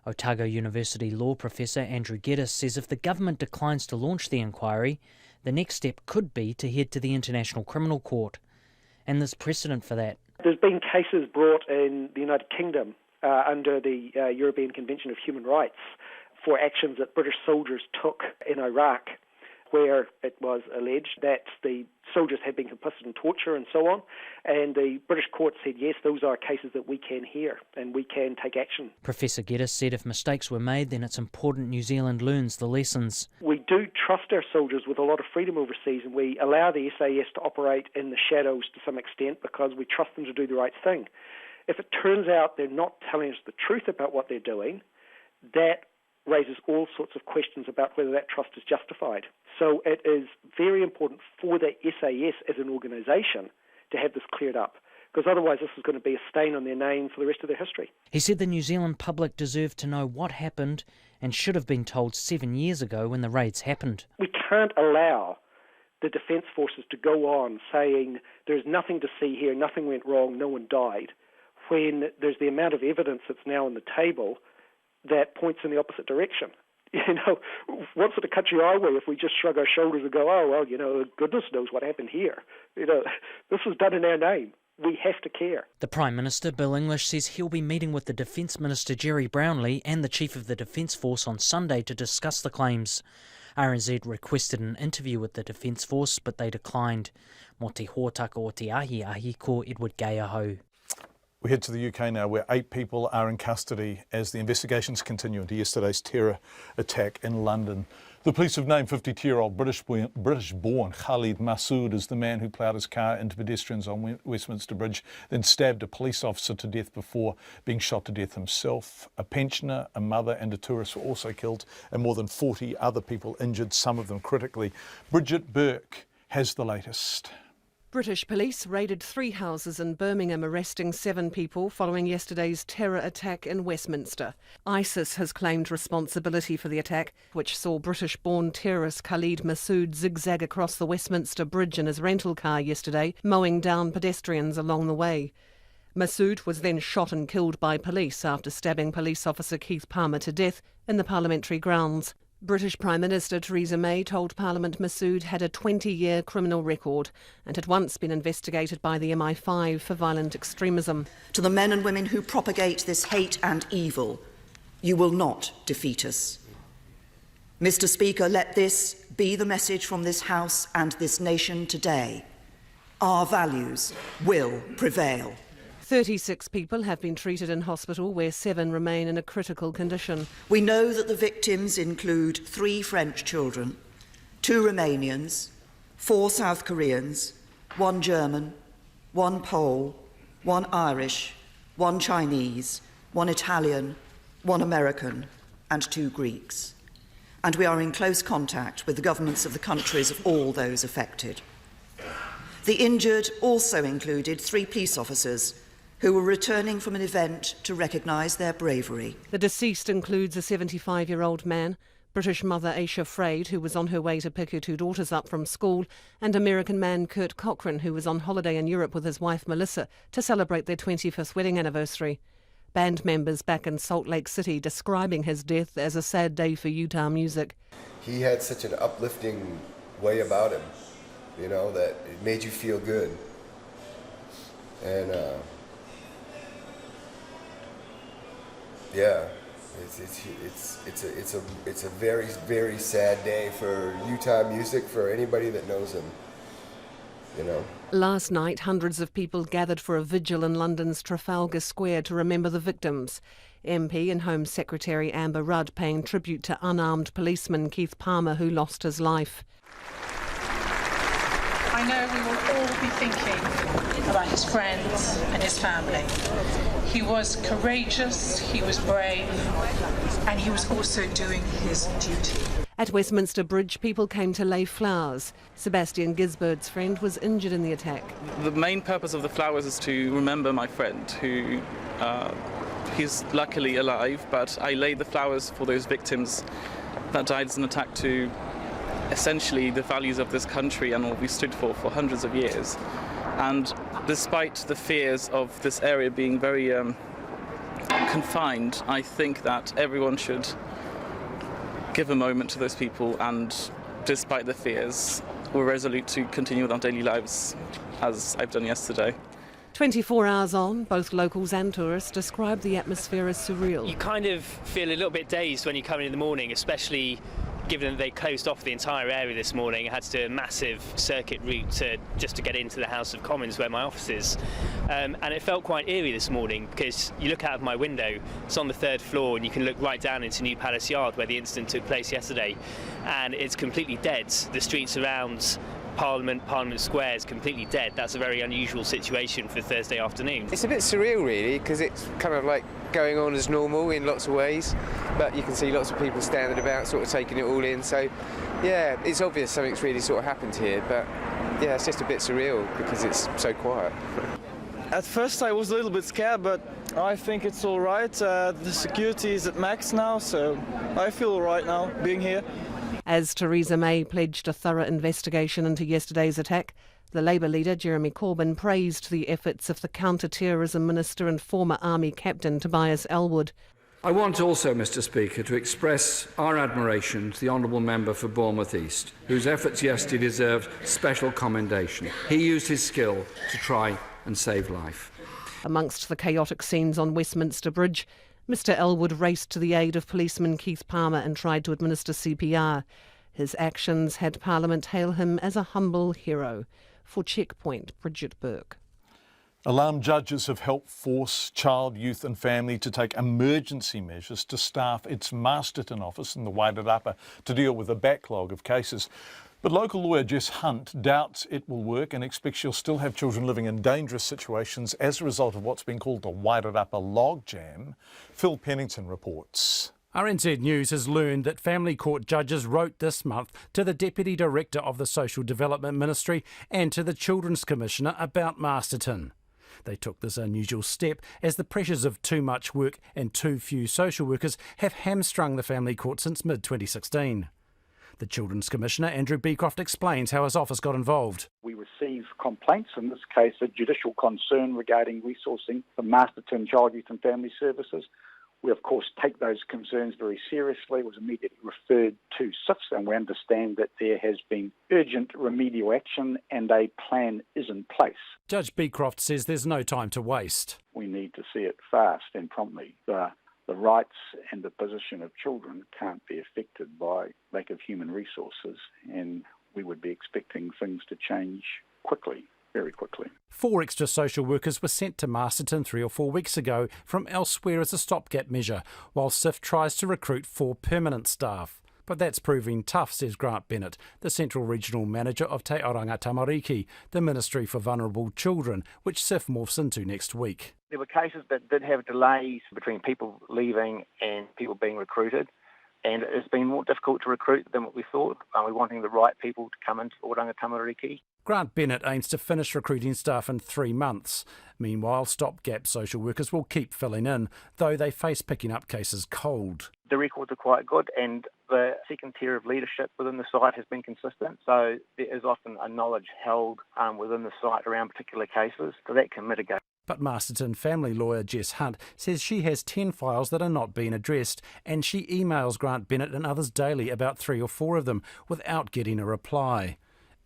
S21: Otago University law professor Andrew Geddes says if the government declines to launch the inquiry, the next step could be to head to the International Criminal Court. And there's precedent for that.
S3: There's been cases brought in the United Kingdom under the European Convention of Human Rights for actions that British soldiers took in Iraq, where it was alleged that the soldiers had been complicit in torture and so on, and the British court said, yes, those are cases that we can hear and we can take action.
S21: Professor Geddes said if mistakes were made, then it's important New Zealand learns the lessons.
S3: We do trust our soldiers with a lot of freedom overseas, and we allow the SAS to operate in the shadows to some extent because we trust them to do the right thing. If it turns out they're not telling us the truth about what they're doing, that raises all sorts of questions about whether that trust is justified. So it is very important for the SAS as an organisation to have this cleared up, because otherwise this is going to be a stain on their name for the rest of their history.
S21: He said the New Zealand public deserved to know what happened and should have been told 7 years ago when the raids happened.
S3: We can't allow the Defence Forces to go on saying there's nothing to see here, nothing went wrong, no one died, when there's the amount of evidence that's now on the table that points in the opposite direction. You know, what sort of country are we if we just shrug our shoulders and go, oh, well, you know, goodness knows what happened here. You know, this was done in our name. We have to care.
S21: The Prime Minister, Bill English, says he'll be meeting with the Defence Minister, Jerry Brownlee, and the Chief of the Defence Force on Sunday to discuss the claims. RNZ requested an interview with the Defence Force, but they declined. Mo te hōtaka o te ahi ahi ko Edward Gayahau.
S5: We head to the UK now, where 8 people are in custody as the investigations continue into yesterday's terror attack in London. The police have named 52-year-old British-born Khalid Masood as the man who ploughed his car into pedestrians on Westminster Bridge, then stabbed a police officer to death before being shot to death himself. A pensioner, a mother and a tourist were also killed, and more than 40 other people injured, some of them critically. Bridget Burke has the latest.
S4: British police raided 3 houses in Birmingham, arresting 7 people following yesterday's terror attack in Westminster. ISIS has claimed responsibility for the attack, which saw British-born terrorist Khalid Masood zigzag across the Westminster Bridge in his rental car yesterday, mowing down pedestrians along the way. Masood was then shot and killed by police after stabbing police officer Keith Palmer to death in the parliamentary grounds. British Prime Minister Theresa May told Parliament Masood had a 20-year criminal record and had once been investigated by the MI5 for violent extremism.
S16: To the men and women who propagate this hate and evil, you will not defeat us. Mr. Speaker, let this be the message from this House and this nation today. Our values will prevail.
S4: 36 people have been treated in hospital, where 7 remain in a critical condition.
S16: We know that the victims include 3 French children, 2 Romanians, 4 South Koreans, 1 German, 1 Pole, 1 Irish, 1 Chinese, 1 Italian, 1 American, and 2 Greeks. And we are in close contact with the governments of the countries of all those affected. The injured also included 3 police officers who were returning from an event to recognise their bravery.
S4: The deceased includes a 75-year-old man, British mother Aisha Fraid, who was on her way to pick her 2 daughters up from school, and American man Kurt Cochran, who was on holiday in Europe with his wife Melissa to celebrate their 25th wedding anniversary. Band members back in Salt Lake City describing his death as a sad day for Utah music.
S18: He had such an uplifting way about him, you know, that it made you feel good. And yeah, it's a very, very sad day for Utah music, for anybody that knows him, you know.
S4: Last night, hundreds of people gathered for a vigil in London's Trafalgar Square to remember the victims. MP and Home Secretary Amber Rudd paying tribute to unarmed policeman Keith Palmer, who lost his life.
S7: I know we will all be thinking about his friends and his family. He was courageous, he was brave, and he was also doing his duty.
S4: At Westminster Bridge, people came to lay flowers. Sebastian Gisbert's friend was injured in the attack.
S19: The main purpose of the flowers is to remember my friend, who he's luckily alive, but I laid the flowers for those victims that died in an attack to essentially the values of this country and what we stood for hundreds of years. And despite the fears of this area being very confined, I think that everyone should give a moment to those people, and despite the fears, we're resolute to continue with our daily lives as I've done yesterday.
S4: 24 hours on, both locals and tourists describe the atmosphere as surreal.
S20: You kind of feel a little bit dazed when you come in the morning, especially given that they closed off the entire area this morning. I had to do a massive circuit route just to get into the House of Commons where my office is. And it felt quite eerie this morning because you look out of my window, it's on the 3rd floor, and you can look right down into New Palace Yard where the incident took place yesterday, and it's completely dead. The streets around Parliament Square is completely dead. That's a very unusual situation for Thursday afternoon.
S23: It's a bit surreal really, because it's kind of like going on as normal in lots of ways, but you can see lots of people standing about sort of taking it all in, so yeah, it's obvious something's really sort of happened here, but yeah, it's just a bit surreal because it's so quiet.
S25: At first I was a little bit scared, but I think it's all right. The security is at max now, so I feel all right now being here.
S4: As Theresa May pledged a thorough investigation into yesterday's attack, the Labour leader Jeremy Corbyn praised the efforts of the counter-terrorism minister and former army captain Tobias Elwood.
S26: I want also, Mr Speaker, to express our admiration to the Honourable Member for Bournemouth East, whose efforts yesterday deserved special commendation. He used his skill to try and save life.
S4: Amongst the chaotic scenes on Westminster Bridge, Mr Elwood raced to the aid of policeman Keith Palmer and tried to administer CPR. His actions had Parliament hail him as a humble hero. For Checkpoint, Bridget Burke.
S5: Alarm judges have helped force Child, Youth and Family to take emergency measures to staff its Masterton office in the Wairarapa to deal with a backlog of cases. But local lawyer Jess Hunt doubts it will work and expects she'll still have children living in dangerous situations as a result of what's been called the Wairarapa logjam. Phil Pennington reports.
S27: RNZ News has learned that family court judges wrote this month to the Deputy Director of the Social Development Ministry and to the Children's Commissioner about Masterton. They took this unusual step as the pressures of too much work and too few social workers have hamstrung the family court since mid-2016. The Children's Commissioner, Andrew Beecroft, explains how his office got involved.
S28: We receive complaints, in this case a judicial concern regarding resourcing for Masterton Child, Youth and Family Services. We, of course, take those concerns very seriously. It was immediately referred to SIFS, and we understand that there has been urgent remedial action and a plan is in place.
S27: Judge Beecroft says there's no time to waste.
S28: We need to see it fast and promptly. The rights and the position of children can't be affected by lack of human resources, and we would be expecting things to change quickly. Very quickly.
S27: 4 extra social workers were sent to Masterton 3 or 4 weeks ago from elsewhere as a stopgap measure, while SIF tries to recruit 4 permanent staff. But that's proving tough, says Grant Bennett, the Central Regional Manager of Te Auranga Tamariki, the Ministry for Vulnerable Children, which SIF morphs into next week.
S10: There were cases that did have delays between people leaving and people being recruited. And it's been more difficult to recruit than what we thought. We're wanting the right people to come into Oranga Tamariki.
S27: Grant Bennett aims to finish recruiting staff in 3 months. Meanwhile, stopgap social workers will keep filling in, though they face picking up cases cold.
S10: The records are quite good, and the second tier of leadership within the site has been consistent. So there is often a knowledge held within the site around particular cases, so that can mitigate.
S27: But Masterton family lawyer Jess Hunt says she has 10 files that are not being addressed, and she emails Grant Bennett and others daily about 3 or 4 of them without getting a reply.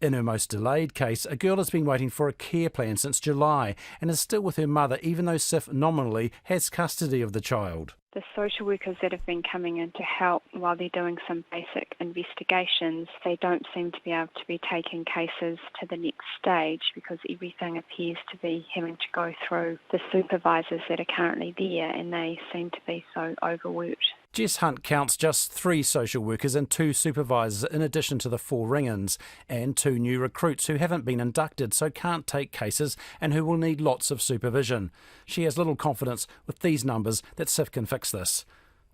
S27: In her most delayed case, a girl has been waiting for a care plan since July and is still with her mother, even though SIF nominally has custody of the child.
S1: The social workers that have been coming in to help while they're doing some basic investigations, they don't seem to be able to be taking cases to the next stage because everything appears to be having to go through the supervisors that are currently there, and they seem to be so overworked.
S27: Jess Hunt counts just 3 social workers and 2 supervisors in addition to the 4 ring-ins, and 2 new recruits who haven't been inducted so can't take cases and who will need lots of supervision. She has little confidence with these numbers that SIF can fix this.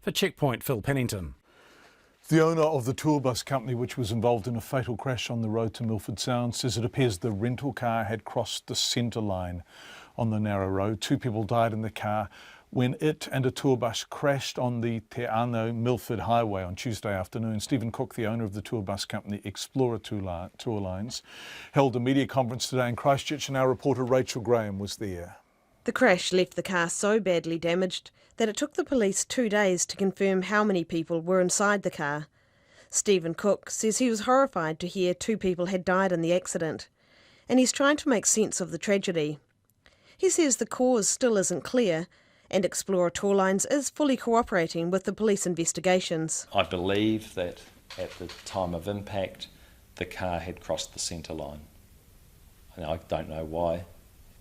S27: For Checkpoint, Phil Pennington.
S5: The owner of the tour bus company which was involved in a fatal crash on the road to Milford Sound says it appears the rental car had crossed the centre line on the narrow road. 2 people died in the car when it and a tour bus crashed on the Te Ano Milford highway on Tuesday afternoon. Stephen Cook, the owner of the tour bus company Explorer Tour Lines, held a media conference today in Christchurch, and our reporter Rachel Graham was there.
S6: The crash left the car so badly damaged that it took the police 2 days to confirm how many people were inside the car. Stephen Cook says he was horrified to hear 2 people had died in the accident, and he's trying to make sense of the tragedy. He says the cause still isn't clear, and Explorer Tour Lines is fully cooperating with the police investigations.
S8: I believe that at the time of impact, the car had crossed the centre line. And I don't know why.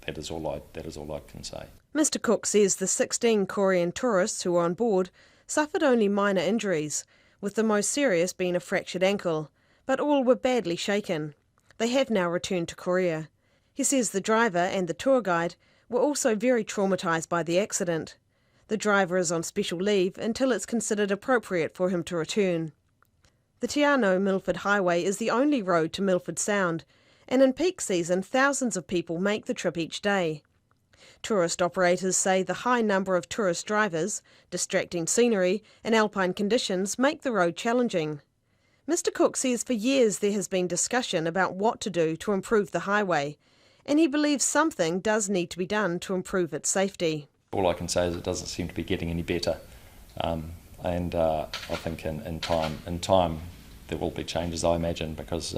S8: That is all I can say.
S6: Mr Cook says the 16 Korean tourists who were on board suffered only minor injuries, with the most serious being a fractured ankle, but all were badly shaken. They have now returned to Korea. He says the driver and the tour guide were also very traumatised by the accident. The driver is on special leave until it's considered appropriate for him to return. The Te Ano Milford Highway is the only road to Milford Sound, and in peak season thousands of people make the trip each day. Tourist operators say the high number of tourist drivers, distracting scenery and alpine conditions make the road challenging. Mr Cook says for years there has been discussion about what to do to improve the highway, and he believes something does need to be done to improve its safety.
S8: All I can say is it doesn't seem to be getting any better, and I think in time there will be changes, I imagine, because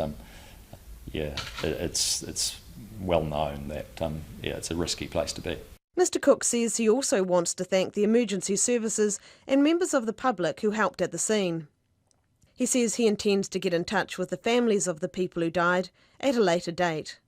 S8: it's well known that it's a risky place to be.
S6: Mr Cook says he also wants to thank the emergency services and members of the public who helped at the scene. He says he intends to get in touch with the families of the people who died at a later date.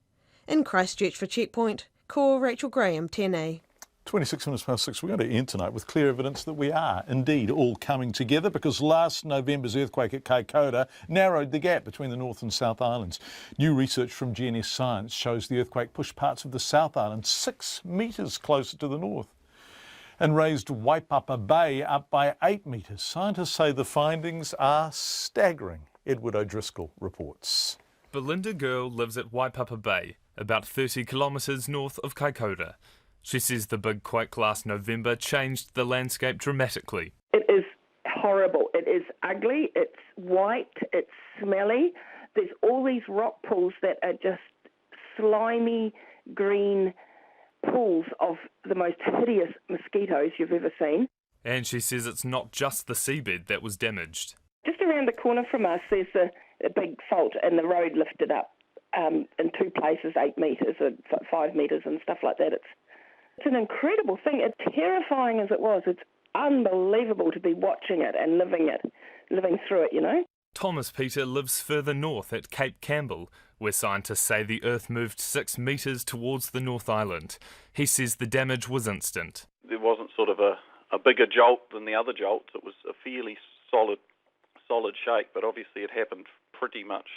S6: In Christchurch for Checkpoint, Core Rachel Graham, 10A.
S5: 26 minutes past 6. We're going to end tonight with clear evidence that we are indeed all coming together, because last November's earthquake at Kaikoura narrowed the gap between the North and South Islands. New research from GNS Science shows the earthquake pushed parts of the South Island 6 metres closer to the north and raised Waipapa Bay up by 8 metres. Scientists say the findings are staggering. Edward O'Driscoll reports.
S11: Belinda Girl lives at Waipapa Bay, about 30 kilometres north of Kaikoura. She says the big quake last November changed the landscape dramatically.
S12: It is horrible. It is ugly. It's white. It's smelly. There's all these rock pools that are just slimy green pools of the most hideous mosquitoes you've ever seen.
S11: And she says it's not just the seabed that was damaged.
S12: Just around the corner from us, there's a big fault, and the road lifted up in 2 places, 8 metres or 5 metres and stuff like that. It's an incredible thing. It's terrifying as it was. It's unbelievable to be watching it and living through it, you know.
S11: Thomas Peter lives further north at Cape Campbell, where scientists say the earth moved 6 metres towards the North Island. He says the damage was instant.
S13: There wasn't sort of a bigger jolt than the other jolts. It was a fairly solid shake, but obviously it happened pretty much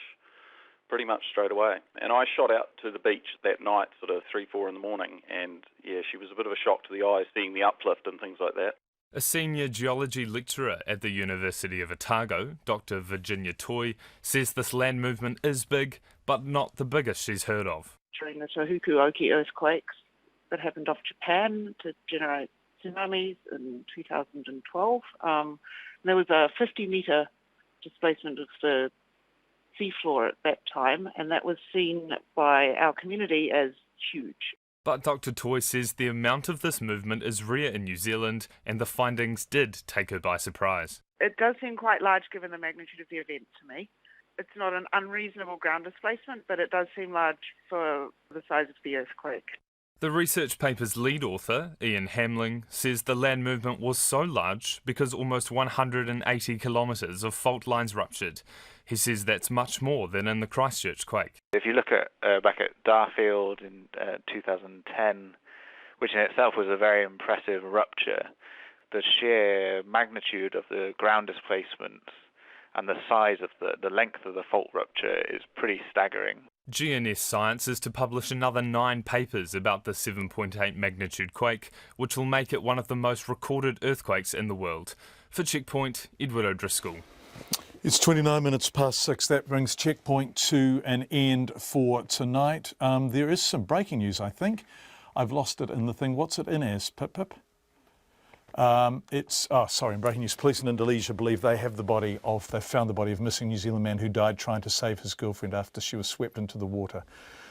S13: straight away. And I shot out to the beach that night, sort of 3-4 in the morning, and she was a bit of a shock to the eyes, seeing the uplift and things like that.
S11: A senior geology lecturer at the University of Otago, Dr. Virginia Toy, says this land movement is big, but not the biggest she's heard of.
S14: During the Tohoku-Oki earthquakes that happened off Japan to generate tsunamis in 2012, there was a 50-metre displacement of the seafloor at that time, and that was seen by our community as huge.
S11: But Dr. Toy says the amount of this movement is rare in New Zealand, and the findings did take her by surprise.
S14: It does seem quite large given the magnitude of the event to me. It's not an unreasonable ground displacement, but it does seem large for the size of the earthquake.
S11: The research paper's lead author, Ian Hamling, says the land movement was so large because almost 180 kilometres of fault lines ruptured. He says that's much more than in the Christchurch quake.
S2: If you look at back at Darfield in 2010, which in itself was a very impressive rupture, the sheer magnitude of the ground displacements and the size of the length of the fault rupture is pretty staggering.
S11: GNS Science is to publish another 9 papers about the 7.8 magnitude quake, which will make it one of the most recorded earthquakes in the world. For Checkpoint, Edward O'Driscoll.
S5: It's 29 minutes past 6. That brings Checkpoint to an end for tonight. There is some breaking news, I think. I've lost it in the thing. What's it in as? Pip? In breaking news. Police in Indonesia believe they found the body of a missing New Zealand man who died trying to save his girlfriend after she was swept into the water.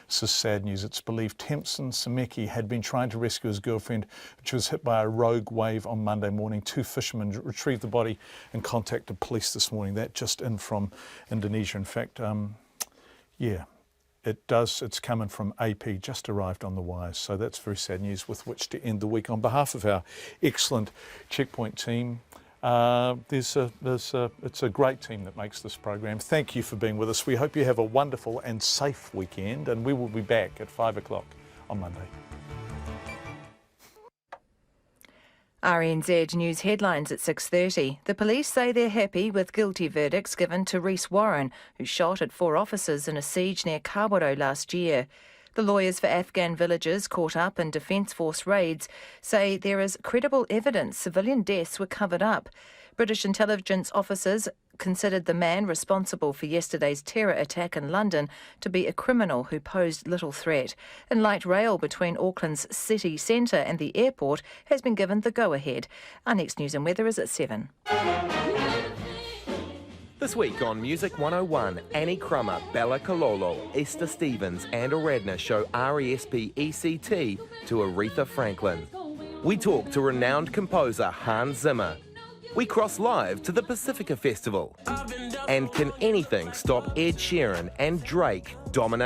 S5: This is sad news. It's believed Tempson Sameki had been trying to rescue his girlfriend, which was hit by a rogue wave on Monday morning. 2 fishermen retrieved the body and contacted police this morning. That just in from Indonesia. In fact, it's coming from AP, just arrived on the wires. So that's very sad news with which to end the week. On behalf of our excellent Checkpoint team, it's a great team that makes this program. Thank you for being with us. We hope you have a wonderful and safe weekend, and we will be back at 5 o'clock on Monday.
S3: RNZ News headlines at 6:30. The police say they're happy with guilty verdicts given to Rhys Warren, who shot at 4 officers in a siege near Primodos last year. The lawyers for Afghan villagers caught up in Defence Force raids say there is credible evidence civilian deaths were covered up. British intelligence officers considered the man responsible for yesterday's terror attack in London to be a criminal who posed little threat. And light rail between Auckland's city centre and the airport has been given the go-ahead. Our next news and weather is at 7.
S9: This week on Music 101, Annie Crummer, Bella Kololo, Esther Stevens and Aradna show RESP-ECT to Aretha Franklin. We talk to renowned composer Hans Zimmer. We cross live to the Pacifica Festival. And can anything stop Ed Sheeran and Drake dominating